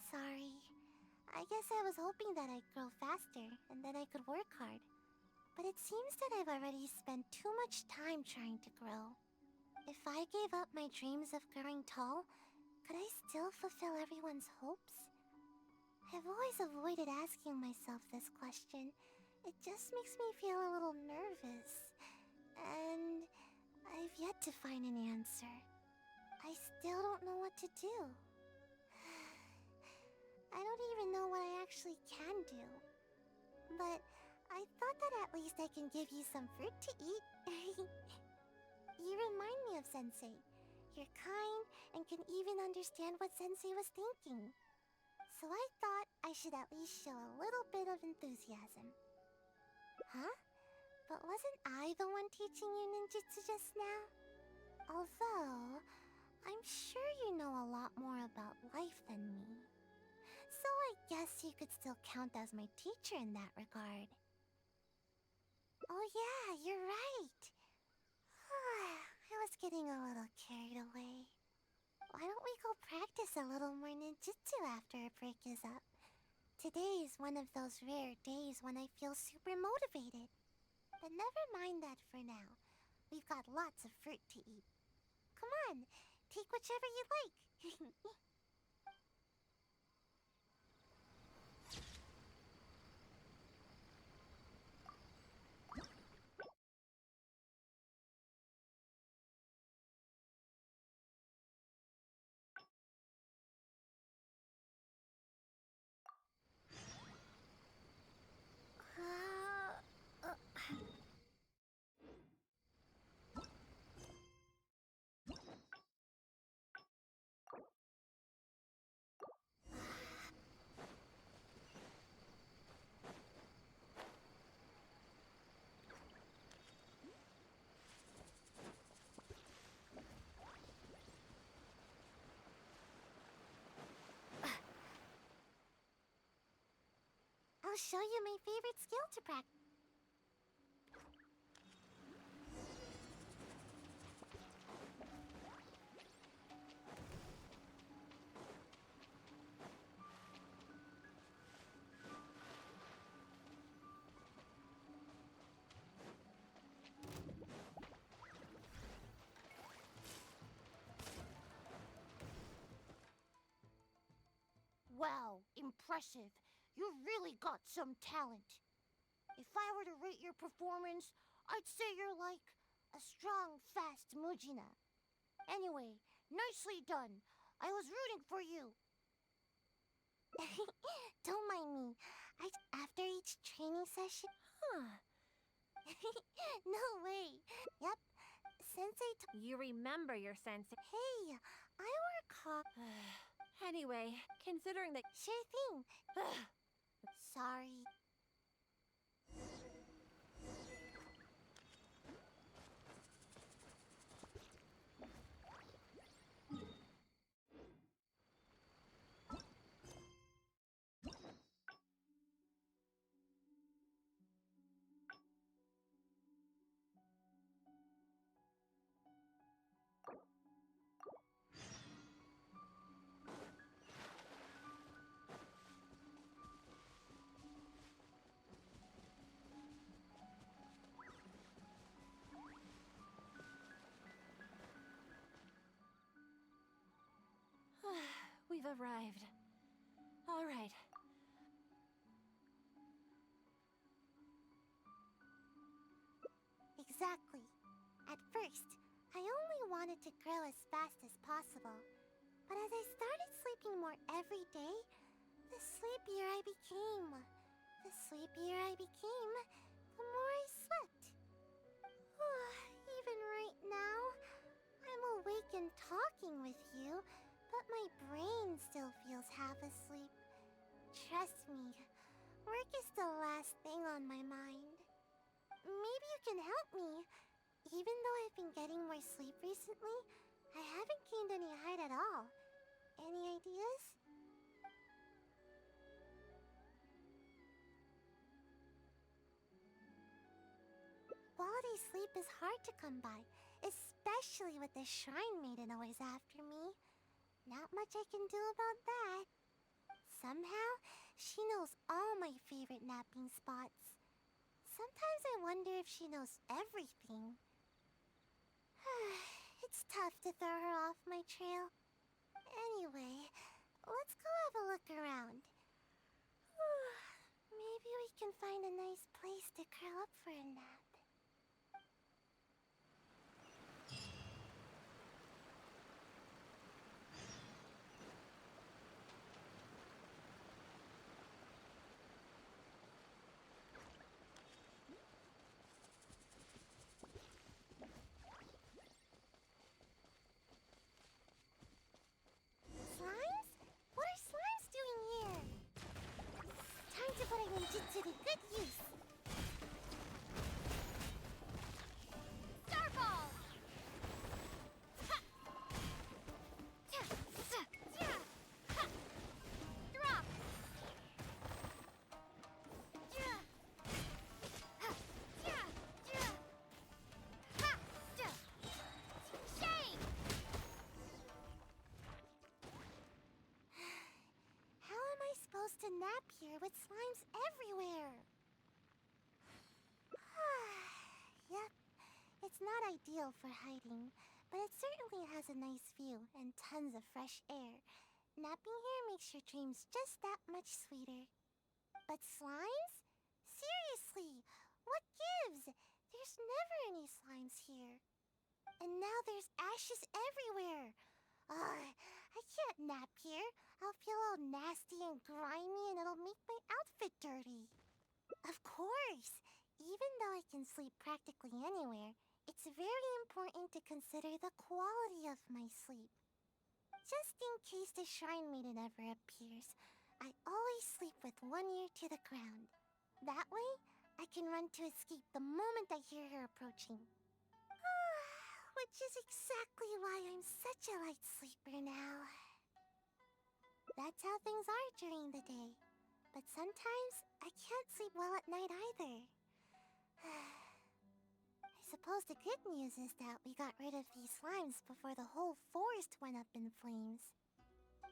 Sorry. I guess I was hoping that I'd grow faster and then I could work hard. But it seems that I've already spent too much time trying to grow. If I gave up my dreams of growing tall, could I still fulfill everyone's hopes? I've always avoided asking myself this question. It just makes me feel a little nervous. And I've yet to find an answer. I still don't know what to do. I don't even know what I actually can do. But I thought that at least I can give you some fruit to eat. You remind me of Sensei. You're kind and can even understand what Sensei was thinking. So I thought I should at least show a little bit of enthusiasm. Huh? But wasn't I the one teaching you ninjutsu just now? Although, I'm sure you know a lot more about life than me. So I guess you could still count as my teacher in that regard. Oh yeah, you're right. I was getting a little carried away. Why don't we go practice a little more ninjutsu after our break is up? Today is one of those rare days when I feel super motivated. But never mind that for now. We've got lots of fruit to eat. Come on, take whichever you like. I'll show you my favorite skill to practice. Wow, impressive. You really got some talent. If I were to rate your performance, I'd say you're like a strong, fast Mujina. Anyway, nicely done. I was rooting for you. Don't mind me. After each training session... Huh. No way. Yep. Sensei You remember your sensei. Hey, I work hard. Anyway, considering that... Sure thing. Sorry. We've arrived. All right. Exactly. At first, I only wanted to grow as fast as possible. But as I started sleeping more every day, the sleepier I became. The sleepier I became, the more I slept. Even right now, I'm awake and talking with you, but my brain still feels half asleep. Trust me, work is the last thing on my mind. Maybe you can help me. Even though I've been getting more sleep recently, I haven't gained any height at all. Any ideas? Quality sleep is hard to come by, especially with the Shrine Maiden always after me. Not much I can do about that. Somehow, she knows all my favorite napping spots. Sometimes I wonder if she knows everything. It's tough to throw her off my trail. Anyway, let's go have a look around. Maybe we can find a nice place to curl up for a nap. nap here with slimes everywhere. Yep, it's not ideal for hiding, but it certainly has a nice view and tons of fresh air. Napping here makes your dreams just that much sweeter. But slimes? Seriously, what gives? There's never any slimes here. And now there's ashes everywhere. I can't nap here. I'll feel all nasty and grimy and it'll make my outfit dirty. Of course, even though I can sleep practically anywhere, it's very important to consider the quality of my sleep. Just in case the Shrine Maiden ever appears, I always sleep with one ear to the ground. That way, I can run to escape the moment I hear her approaching. Which is exactly why I'm such a light sleeper now. That's how things are during the day. But sometimes, I can't sleep well at night either. I suppose the good news is that we got rid of these slimes before the whole forest went up in flames.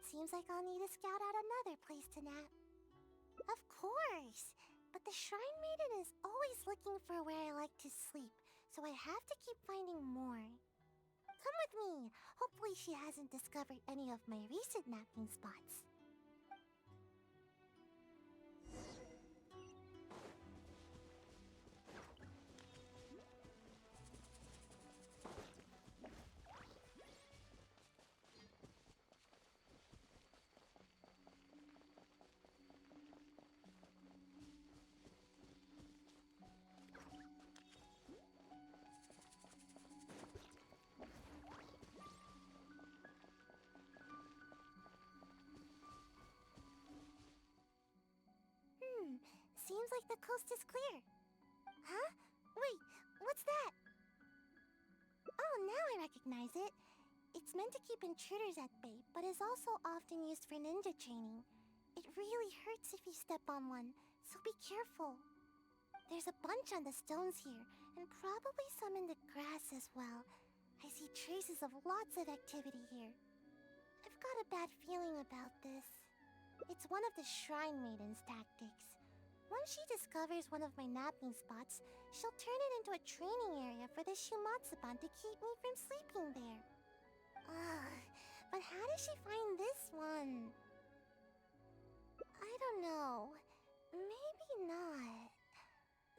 Seems like I'll need to scout out another place to nap. Of course! But the Shrine Maiden is always looking for where I like to sleep, so I have to keep finding more. Come with me! Hopefully she hasn't discovered any of my recent napping spots. Seems like the coast is clear. Huh? Wait, what's that? Oh, now I recognize it. It's meant to keep intruders at bay, but is also often used for ninja training. It really hurts if you step on one, so be careful. There's a bunch on the stones here, and probably some in the grass as well. I see traces of lots of activity here. I've got a bad feeling about this. It's one of the Shrine Maiden's tactics. Once she discovers one of my napping spots, she'll turn it into a training area for the Shumatsuban to keep me from sleeping there. But how did she find this one? I don't know. Maybe not.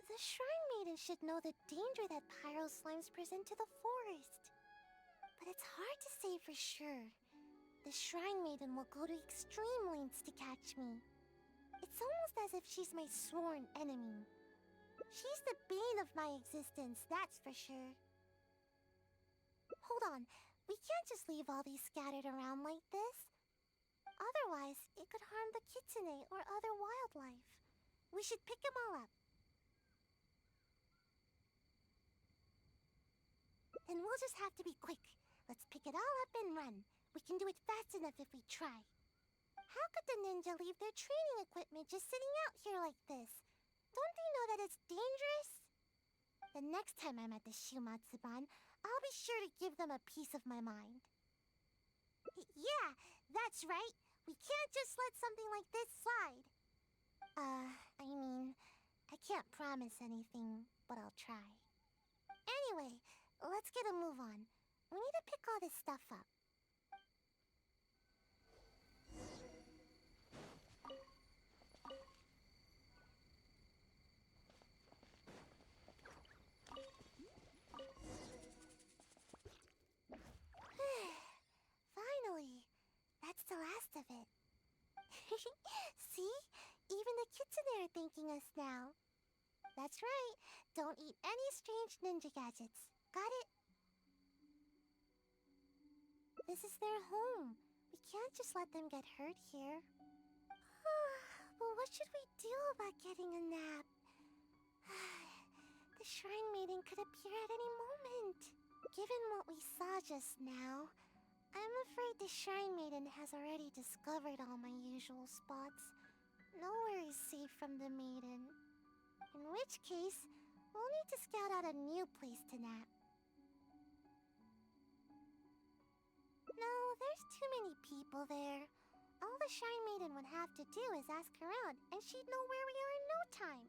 The Shrine Maiden should know the danger that pyro slimes present to the forest. But it's hard to say for sure. The Shrine Maiden will go to extreme lengths to catch me. It's almost as if she's my sworn enemy. She's the bane of my existence, that's for sure. Hold on, we can't just leave all these scattered around like this. Otherwise, it could harm the kitsune or other wildlife. We should pick them all up. And we'll just have to be quick. Let's pick it all up and run. We can do it fast enough if we try. How could the ninja leave their training equipment just sitting out here like this? Don't they know that it's dangerous? The next time I'm at the Shumatsuban, I'll be sure to give them a piece of my mind. Yeah, that's right. We can't just let something like this slide. I can't promise anything, but I'll try. Anyway, let's get a move on. We need to pick all this stuff up. Finally! That's the last of it. See? Even the kitsune are thanking us now. That's right. Don't eat any strange ninja gadgets. Got it? This is their home. We can't just let them get hurt here. Well, what should we do about getting a nap? The Shrine Maiden could appear at any moment. Given what we saw just now, I'm afraid the Shrine Maiden has already discovered all my usual spots. Nowhere is safe from the maiden. In which case, we'll need to scout out a new place to nap. No, there's too many people there. All the Shrine Maiden would have to do is ask around, and she'd know where we are in no time.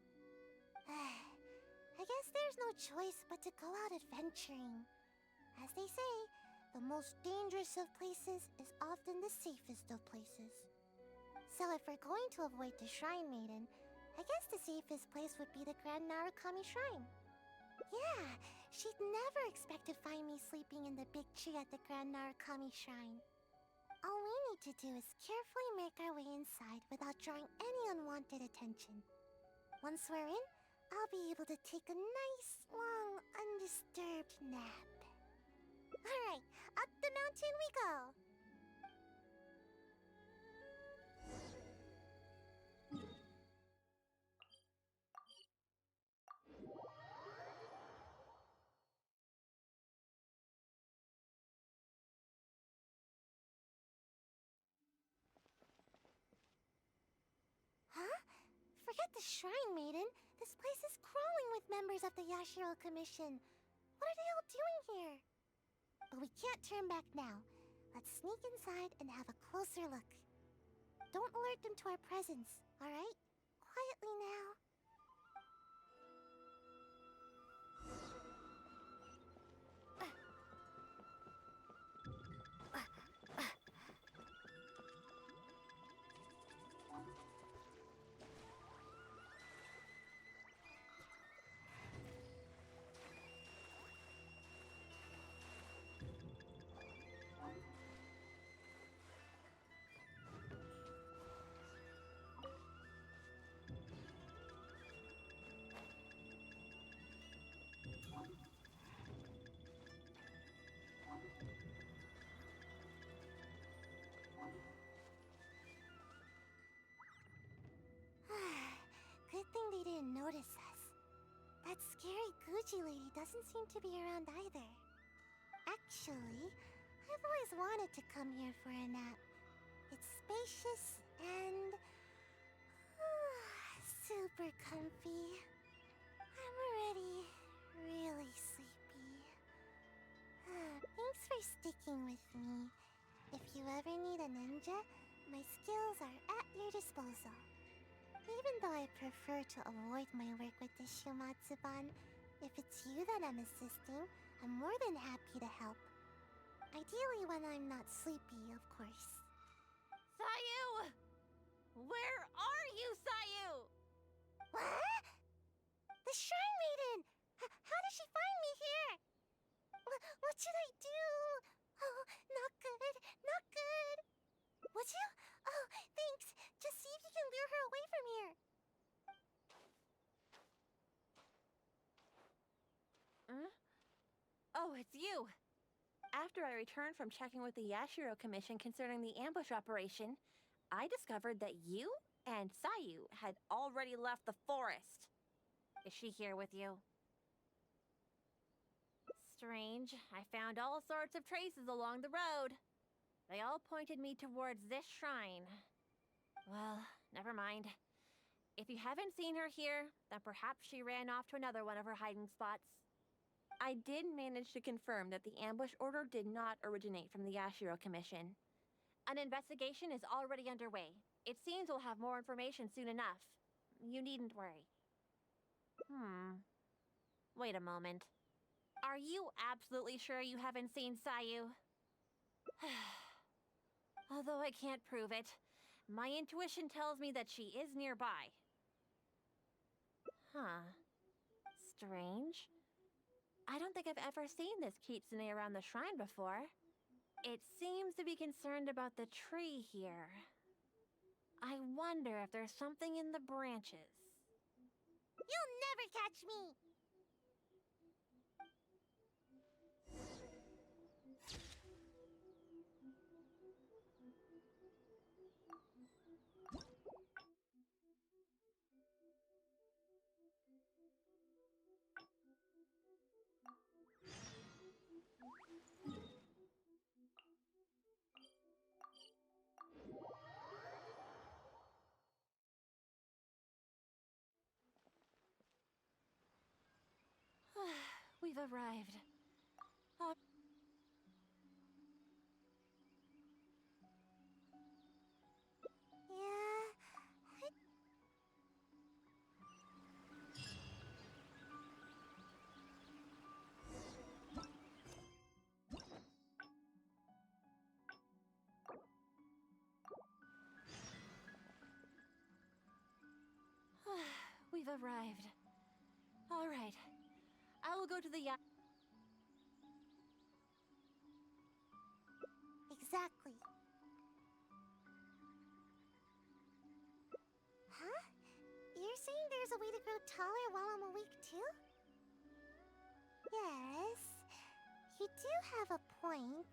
I guess there's no choice but to go out adventuring. As they say, the most dangerous of places is often the safest of places. So if we're going to avoid the Shrine Maiden, I guess the safest place would be the Grand Narukami Shrine. Yeah, she'd never expect to find me sleeping in the big tree at the Grand Narukami Shrine. All we need to do is carefully make our way inside without drawing any unwanted attention. Once we're in, I'll be able to take a nice, long, undisturbed nap. Alright, up the mountain we go! Huh? Forget the Shrine Maiden. This place is crawling with members of the Yashiro Commission. What are they all doing here? But we can't turn back now. Let's sneak inside and have a closer look. Don't alert them to our presence, alright? Quietly now. Good thing they didn't notice us. That scary Gucci lady doesn't seem to be around either. Actually, I've always wanted to come here for a nap. It's spacious and super comfy. I'm already really sleepy. Thanks for sticking with me. If you ever need a ninja, my skills are at your disposal. Even though I prefer to avoid my work with the Shumatsuban, if it's you that I'm assisting, I'm more than happy to help. Ideally when I'm not sleepy, of course. Sayu! Where are you, Sayu? What? The Shrine Maiden! How did she find me here? What should I do? Oh, not good, not good. Would you? Oh, thanks. Just see if you can lure her away from here. Oh, it's you. After I returned from checking with the Yashiro Commission concerning the ambush operation, I discovered that you and Sayu had already left the forest. Is she here with you? Strange. I found all sorts of traces along the road. They all pointed me towards this shrine. Well, never mind. If you haven't seen her here, then perhaps she ran off to another one of her hiding spots. I did manage to confirm that the ambush order did not originate from the Yashiro Commission. An investigation is already underway. It seems we'll have more information soon enough. You needn't worry. Wait a moment. Are you absolutely sure you haven't seen Sayu? Although I can't prove it, my intuition tells me that she is nearby. Strange. I don't think I've ever seen this kitsune around the shrine before. It seems to be concerned about the tree here. I wonder if there's something in the branches. You'll never catch me! We've arrived. I've arrived. All right. I will go to the Exactly. Huh? You're saying there's a way to grow taller while I'm awake too? Yes. You do have a point.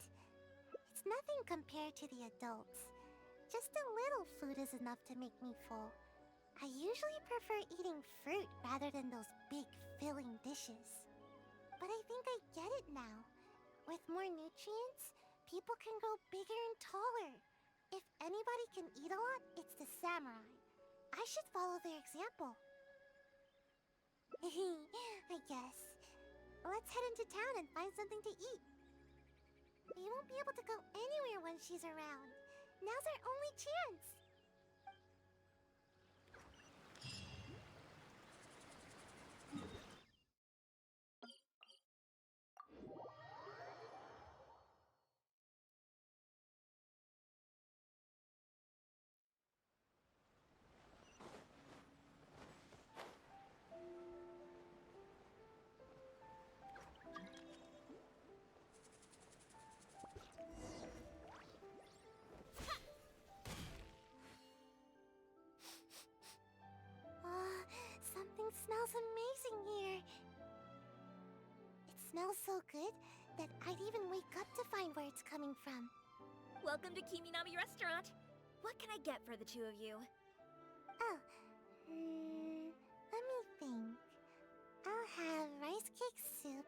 It's nothing compared to the adults. Just a little food is enough to make me full. I usually prefer eating fruit rather than those big, filling dishes. But I think I get it now. With more nutrients, people can grow bigger and taller. If anybody can eat a lot, it's the samurai. I should follow their example. I guess. Let's head into town and find something to eat. We won't be able to go anywhere when she's around. Now's our only chance. Something smells amazing here. It smells so good that I'd even wake up to find where it's coming from. Welcome to Kiminami Restaurant. What can I get for the two of you? Oh, let me think. I'll have rice cake soup,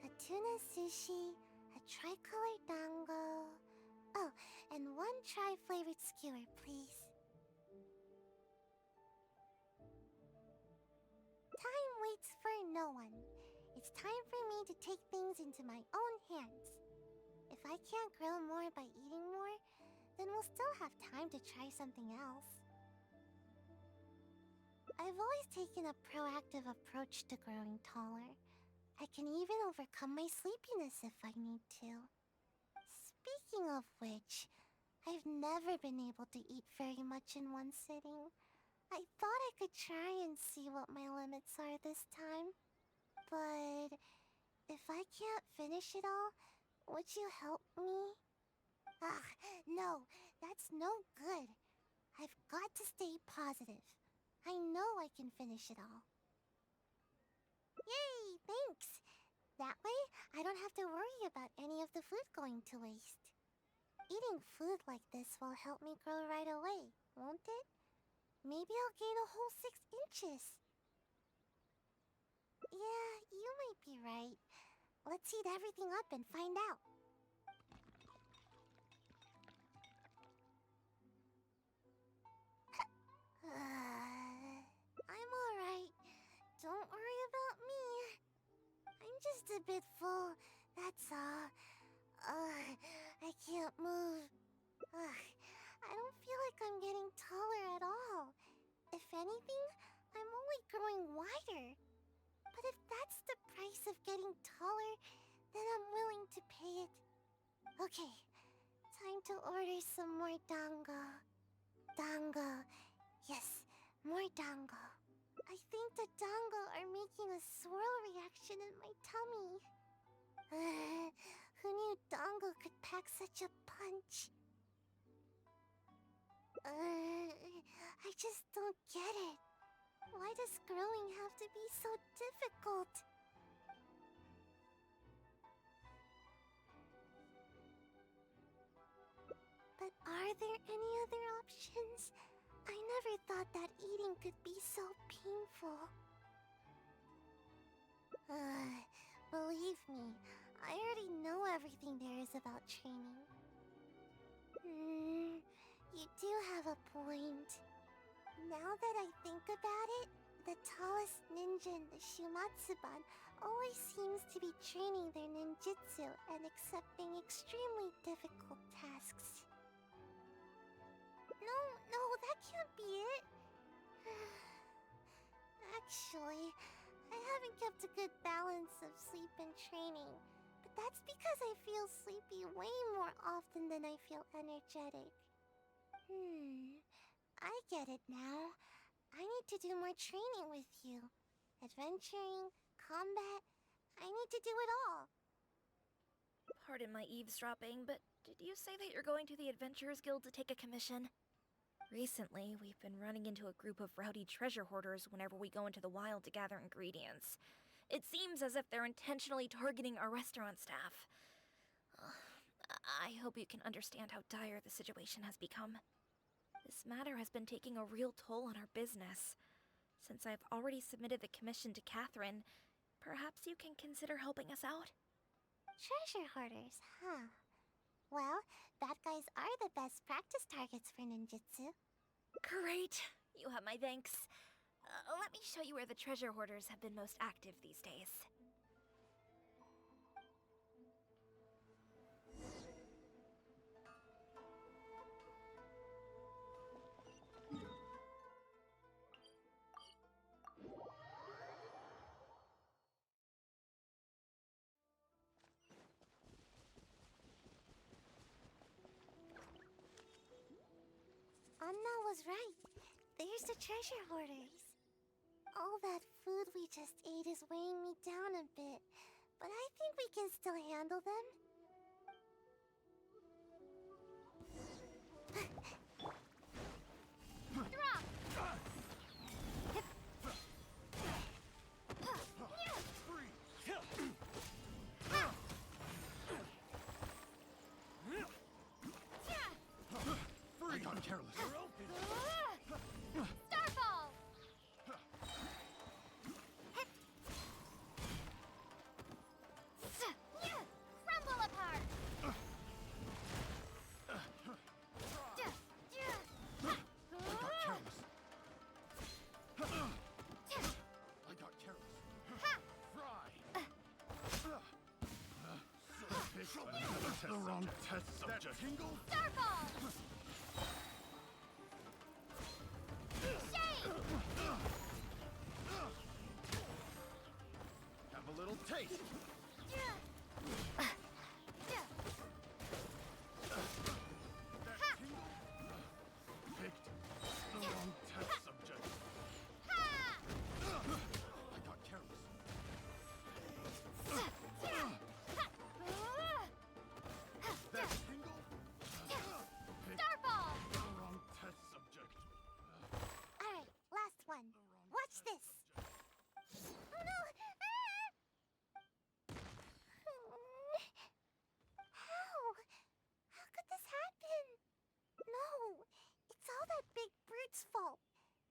a tuna sushi, a tricolor dango. Oh, and one tri-flavored skewer, please. Time waits for no one. It's time for me to take things into my own hands. If I can't grow more by eating more, then we'll still have time to try something else. I've always taken a proactive approach to growing taller. I can even overcome my sleepiness if I need to. Speaking of which, I've never been able to eat very much in one sitting. I thought I could try and see what my limits are this time. But if I can't finish it all, would you help me? No, that's no good. I've got to stay positive. I know I can finish it all. Yay, thanks! That way, I don't have to worry about any of the food going to waste. Eating food like this will help me grow right away, won't it? Maybe I'll gain a whole 6 inches. Yeah, you might be right. Let's heat everything up and find out. I'm alright. Don't worry about me. I'm just a bit full, that's all. I can't move. I don't feel like I'm getting taller at all. If anything, I'm only growing wider. But if that's the price of getting taller, then I'm willing to pay it. Okay, time to order some more dango. Dango. Yes, more dango. I think the dango are making a swirl reaction in my tummy. Who knew dango could pack such a punch? I just don't get it. Why does growing have to be so difficult? But are there any other options? I never thought that eating could be so painful. Believe me, I already know everything there is about training. You do have a point. Now that I think about it, the tallest ninja in the Shumatsuban always seems to be training their ninjutsu and accepting extremely difficult tasks. No, that can't be it. Actually, I haven't kept a good balance of sleep and training, but that's because I feel sleepy way more often than I feel energetic. I get it now. I need to do more training with you. Adventuring, combat, I need to do it all. Pardon my eavesdropping, but did you say that you're going to the Adventurers Guild to take a commission? Recently, we've been running into a group of rowdy treasure hoarders whenever we go into the wild to gather ingredients. It seems as if they're intentionally targeting our restaurant staff. I hope you can understand how dire the situation has become. This matter has been taking a real toll on our business. Since I've already submitted the commission to Catherine, perhaps you can consider helping us out? Treasure hoarders, huh? Well, bad guys are the best practice targets for ninjutsu. Great. You have my thanks. Let me show you where the treasure hoarders have been most active these days. Anna was right. There's the treasure hoarders. All that food we just ate is weighing me down a bit, but I think we can still handle them. Drop! I got careless. Starfall! Crumble apart! I got careless. Fry! The wrong test subject. That tingle? Starfall! Shade! Have a little taste. That tingle? Picked the wrong test subject. I got careless. That tingle? Picked Starfall! the wrong test subject. Alright, last one. Watch this. Oh no! How? How could this happen? No, it's all that big brute's fault.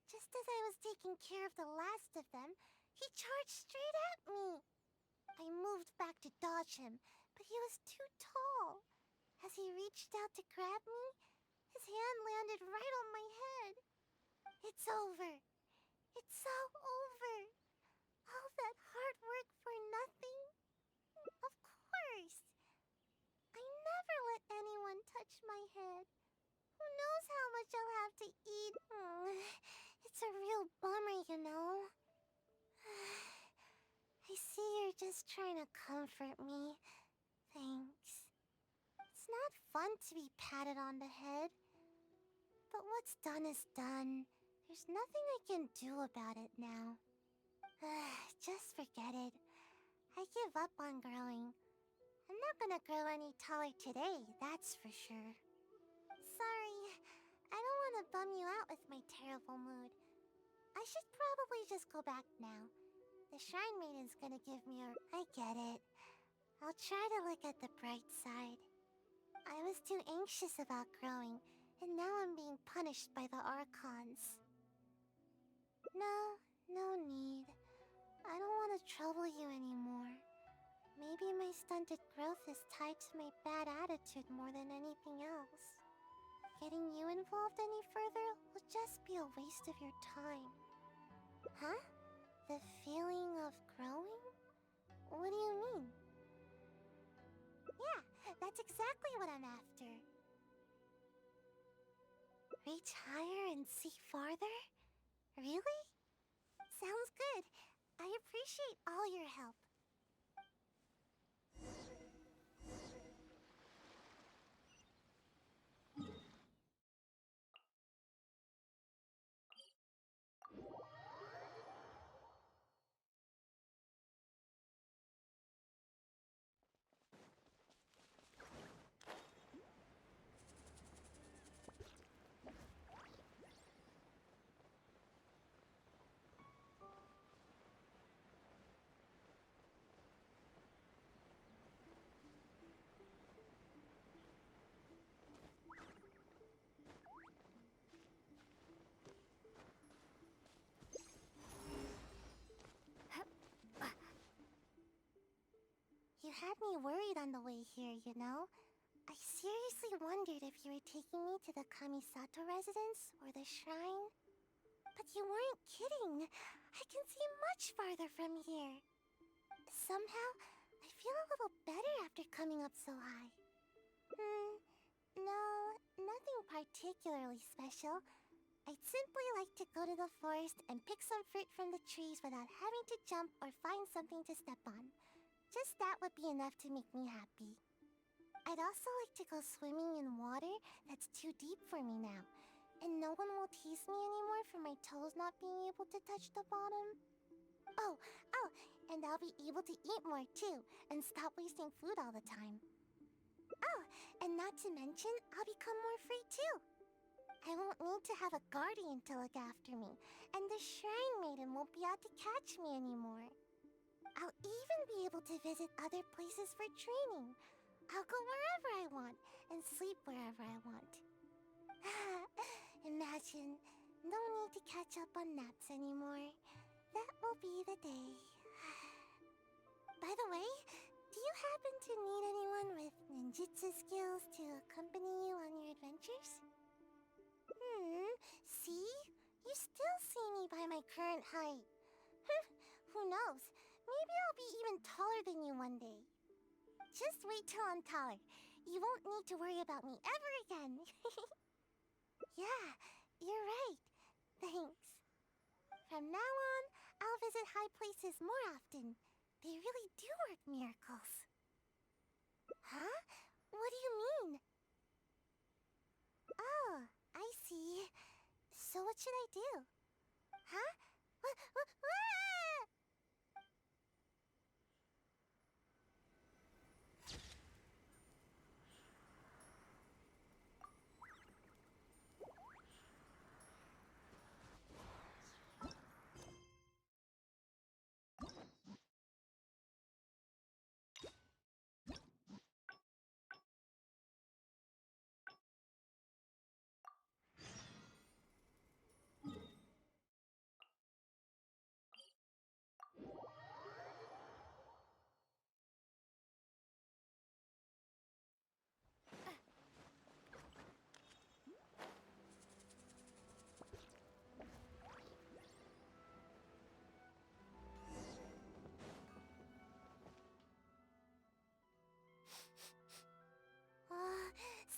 Just as I was taking care of the last of them, he charged straight at me. I moved back to dodge him, but he was too tall. As he reached out to grab me, his hand landed right on my head. It's over. It's so over. All that hard work for nothing? Of course. I never let anyone touch my head. Who knows how much I'll have to eat? It's a real bummer, you know. I see you're just trying to comfort me. Thanks. It's not fun to be patted on the head. But what's done is done. There's nothing I can do about it now. Just forget it. I give up on growing. I'm not gonna grow any taller today, that's for sure. Sorry, I don't want to bum you out with my terrible mood. I should probably just go back now. The Shrine Maiden's gonna give me a... I get it. I'll try to look at the bright side. I was too anxious about growing, and now I'm being punished by the Archons. No need. I don't want to trouble you anymore. Maybe my stunted growth is tied to my bad attitude more than anything else. Getting you involved any further will just be a waste of your time. Huh? The feeling of growing? What do you mean? Yeah, that's exactly what I'm after. Reach higher and see farther? Really? Sounds good. I appreciate all your help. had me worried on the way here, you know? I seriously wondered if you were taking me to the Kamisato residence or the shrine. But you weren't kidding. I can see much farther from here. Somehow, I feel a little better after coming up so high. No, nothing particularly special. I'd simply like to go to the forest and pick some fruit from the trees without having to jump or find something to step on. Just that would be enough to make me happy. I'd also like to go swimming in water that's too deep for me now, and no one will tease me anymore for my toes not being able to touch the bottom. Oh, and I'll be able to eat more too, and stop wasting food all the time. Oh, and not to mention, I'll become more free too. I won't need to have a guardian to look after me, and the Shrine Maiden won't be out to catch me anymore. I'll even be able to visit other places for training. I'll go wherever I want, and sleep wherever I want. Imagine, no need to catch up on naps anymore. That will be the day. By the way, do you happen to need anyone with ninjutsu skills to accompany you on your adventures? See? You still see me by my current height. Who knows? Maybe I'll be even taller than you one day. Just wait till I'm taller. You won't need to worry about me ever again. Yeah, you're right. Thanks. From now on, I'll visit high places more often. They really do work miracles. Huh? What do you mean? Oh, I see. So what should I do? Huh? Ah!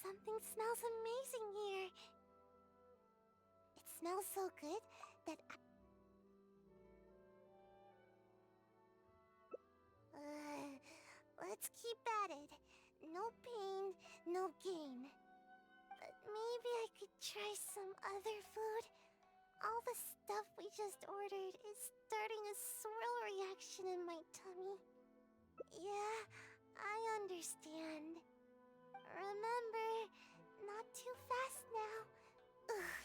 Something smells amazing here. It smells so good that let's keep at it. No pain, no gain. But maybe I could try some other food. All the stuff we just ordered is starting a swirl reaction in my tummy. Yeah, I understand. Remember, not too fast now. Ugh,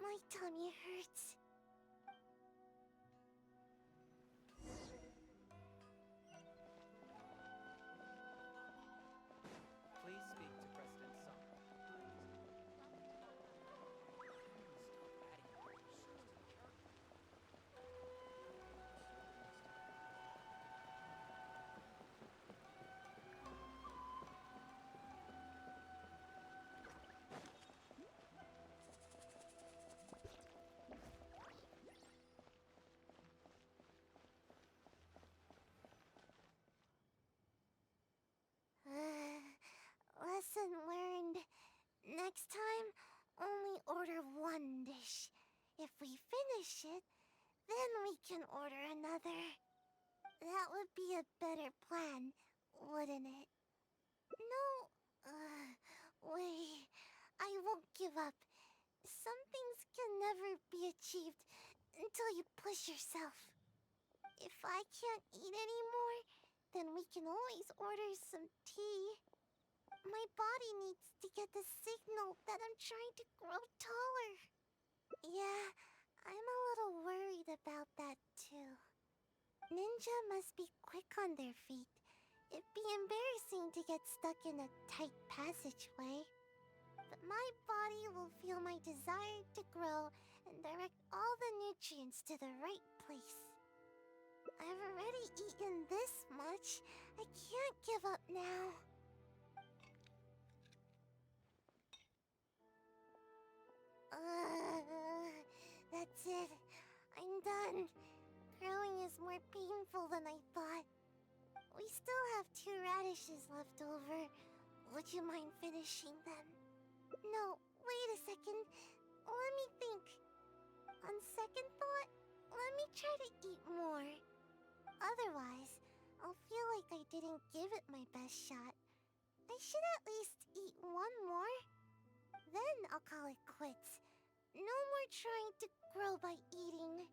my tummy hurts. Please speak to President Song. Lesson learned. Next time, only order one dish. If we finish it, then we can order another. That would be a better plan, wouldn't it? No, wait. I won't give up. Some things can never be achieved until you push yourself. If I can't eat anymore, then we can always order some tea. My body needs to get the signal that I'm trying to grow taller. Yeah, I'm a little worried about that too. Ninja must be quick on their feet. It'd be embarrassing to get stuck in a tight passageway. But my body will feel my desire to grow and direct all the nutrients to the right place. I've already eaten this much. I can't give up now. That's it. I'm done. Growing is more painful than I thought. We still have 2 radishes left over. Would you mind finishing them? No, wait a second. Let me think. On second thought, let me try to eat more. Otherwise, I'll feel like I didn't give it my best shot. I should at least eat 1 more. Then I'll call it quits. No more trying to grow by eating.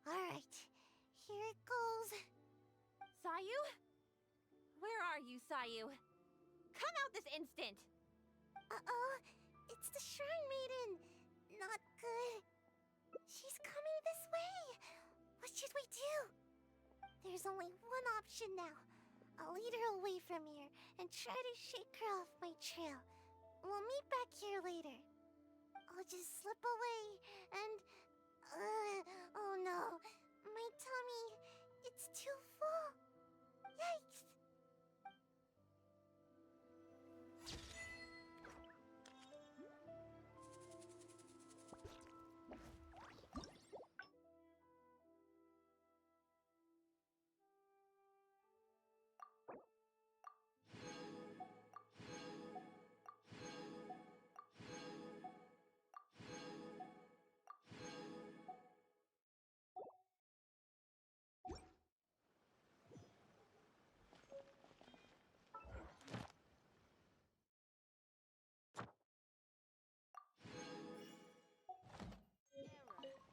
Alright, here it goes. Sayu? Where are you, Sayu? Come out this instant! Uh-oh, it's the Shrine Maiden. Not good. She's coming this way. What should we do? There's only one option now. I'll lead her away from here and try to shake her off my trail. We'll meet back here later. I'll just slip away and... oh no. My tummy, it's too full. Yikes.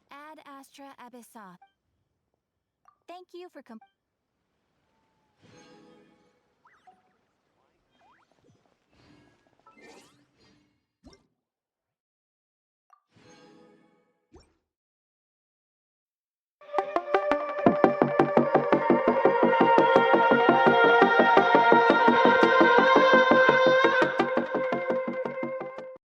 Ad Astra Abyssa. Thank you for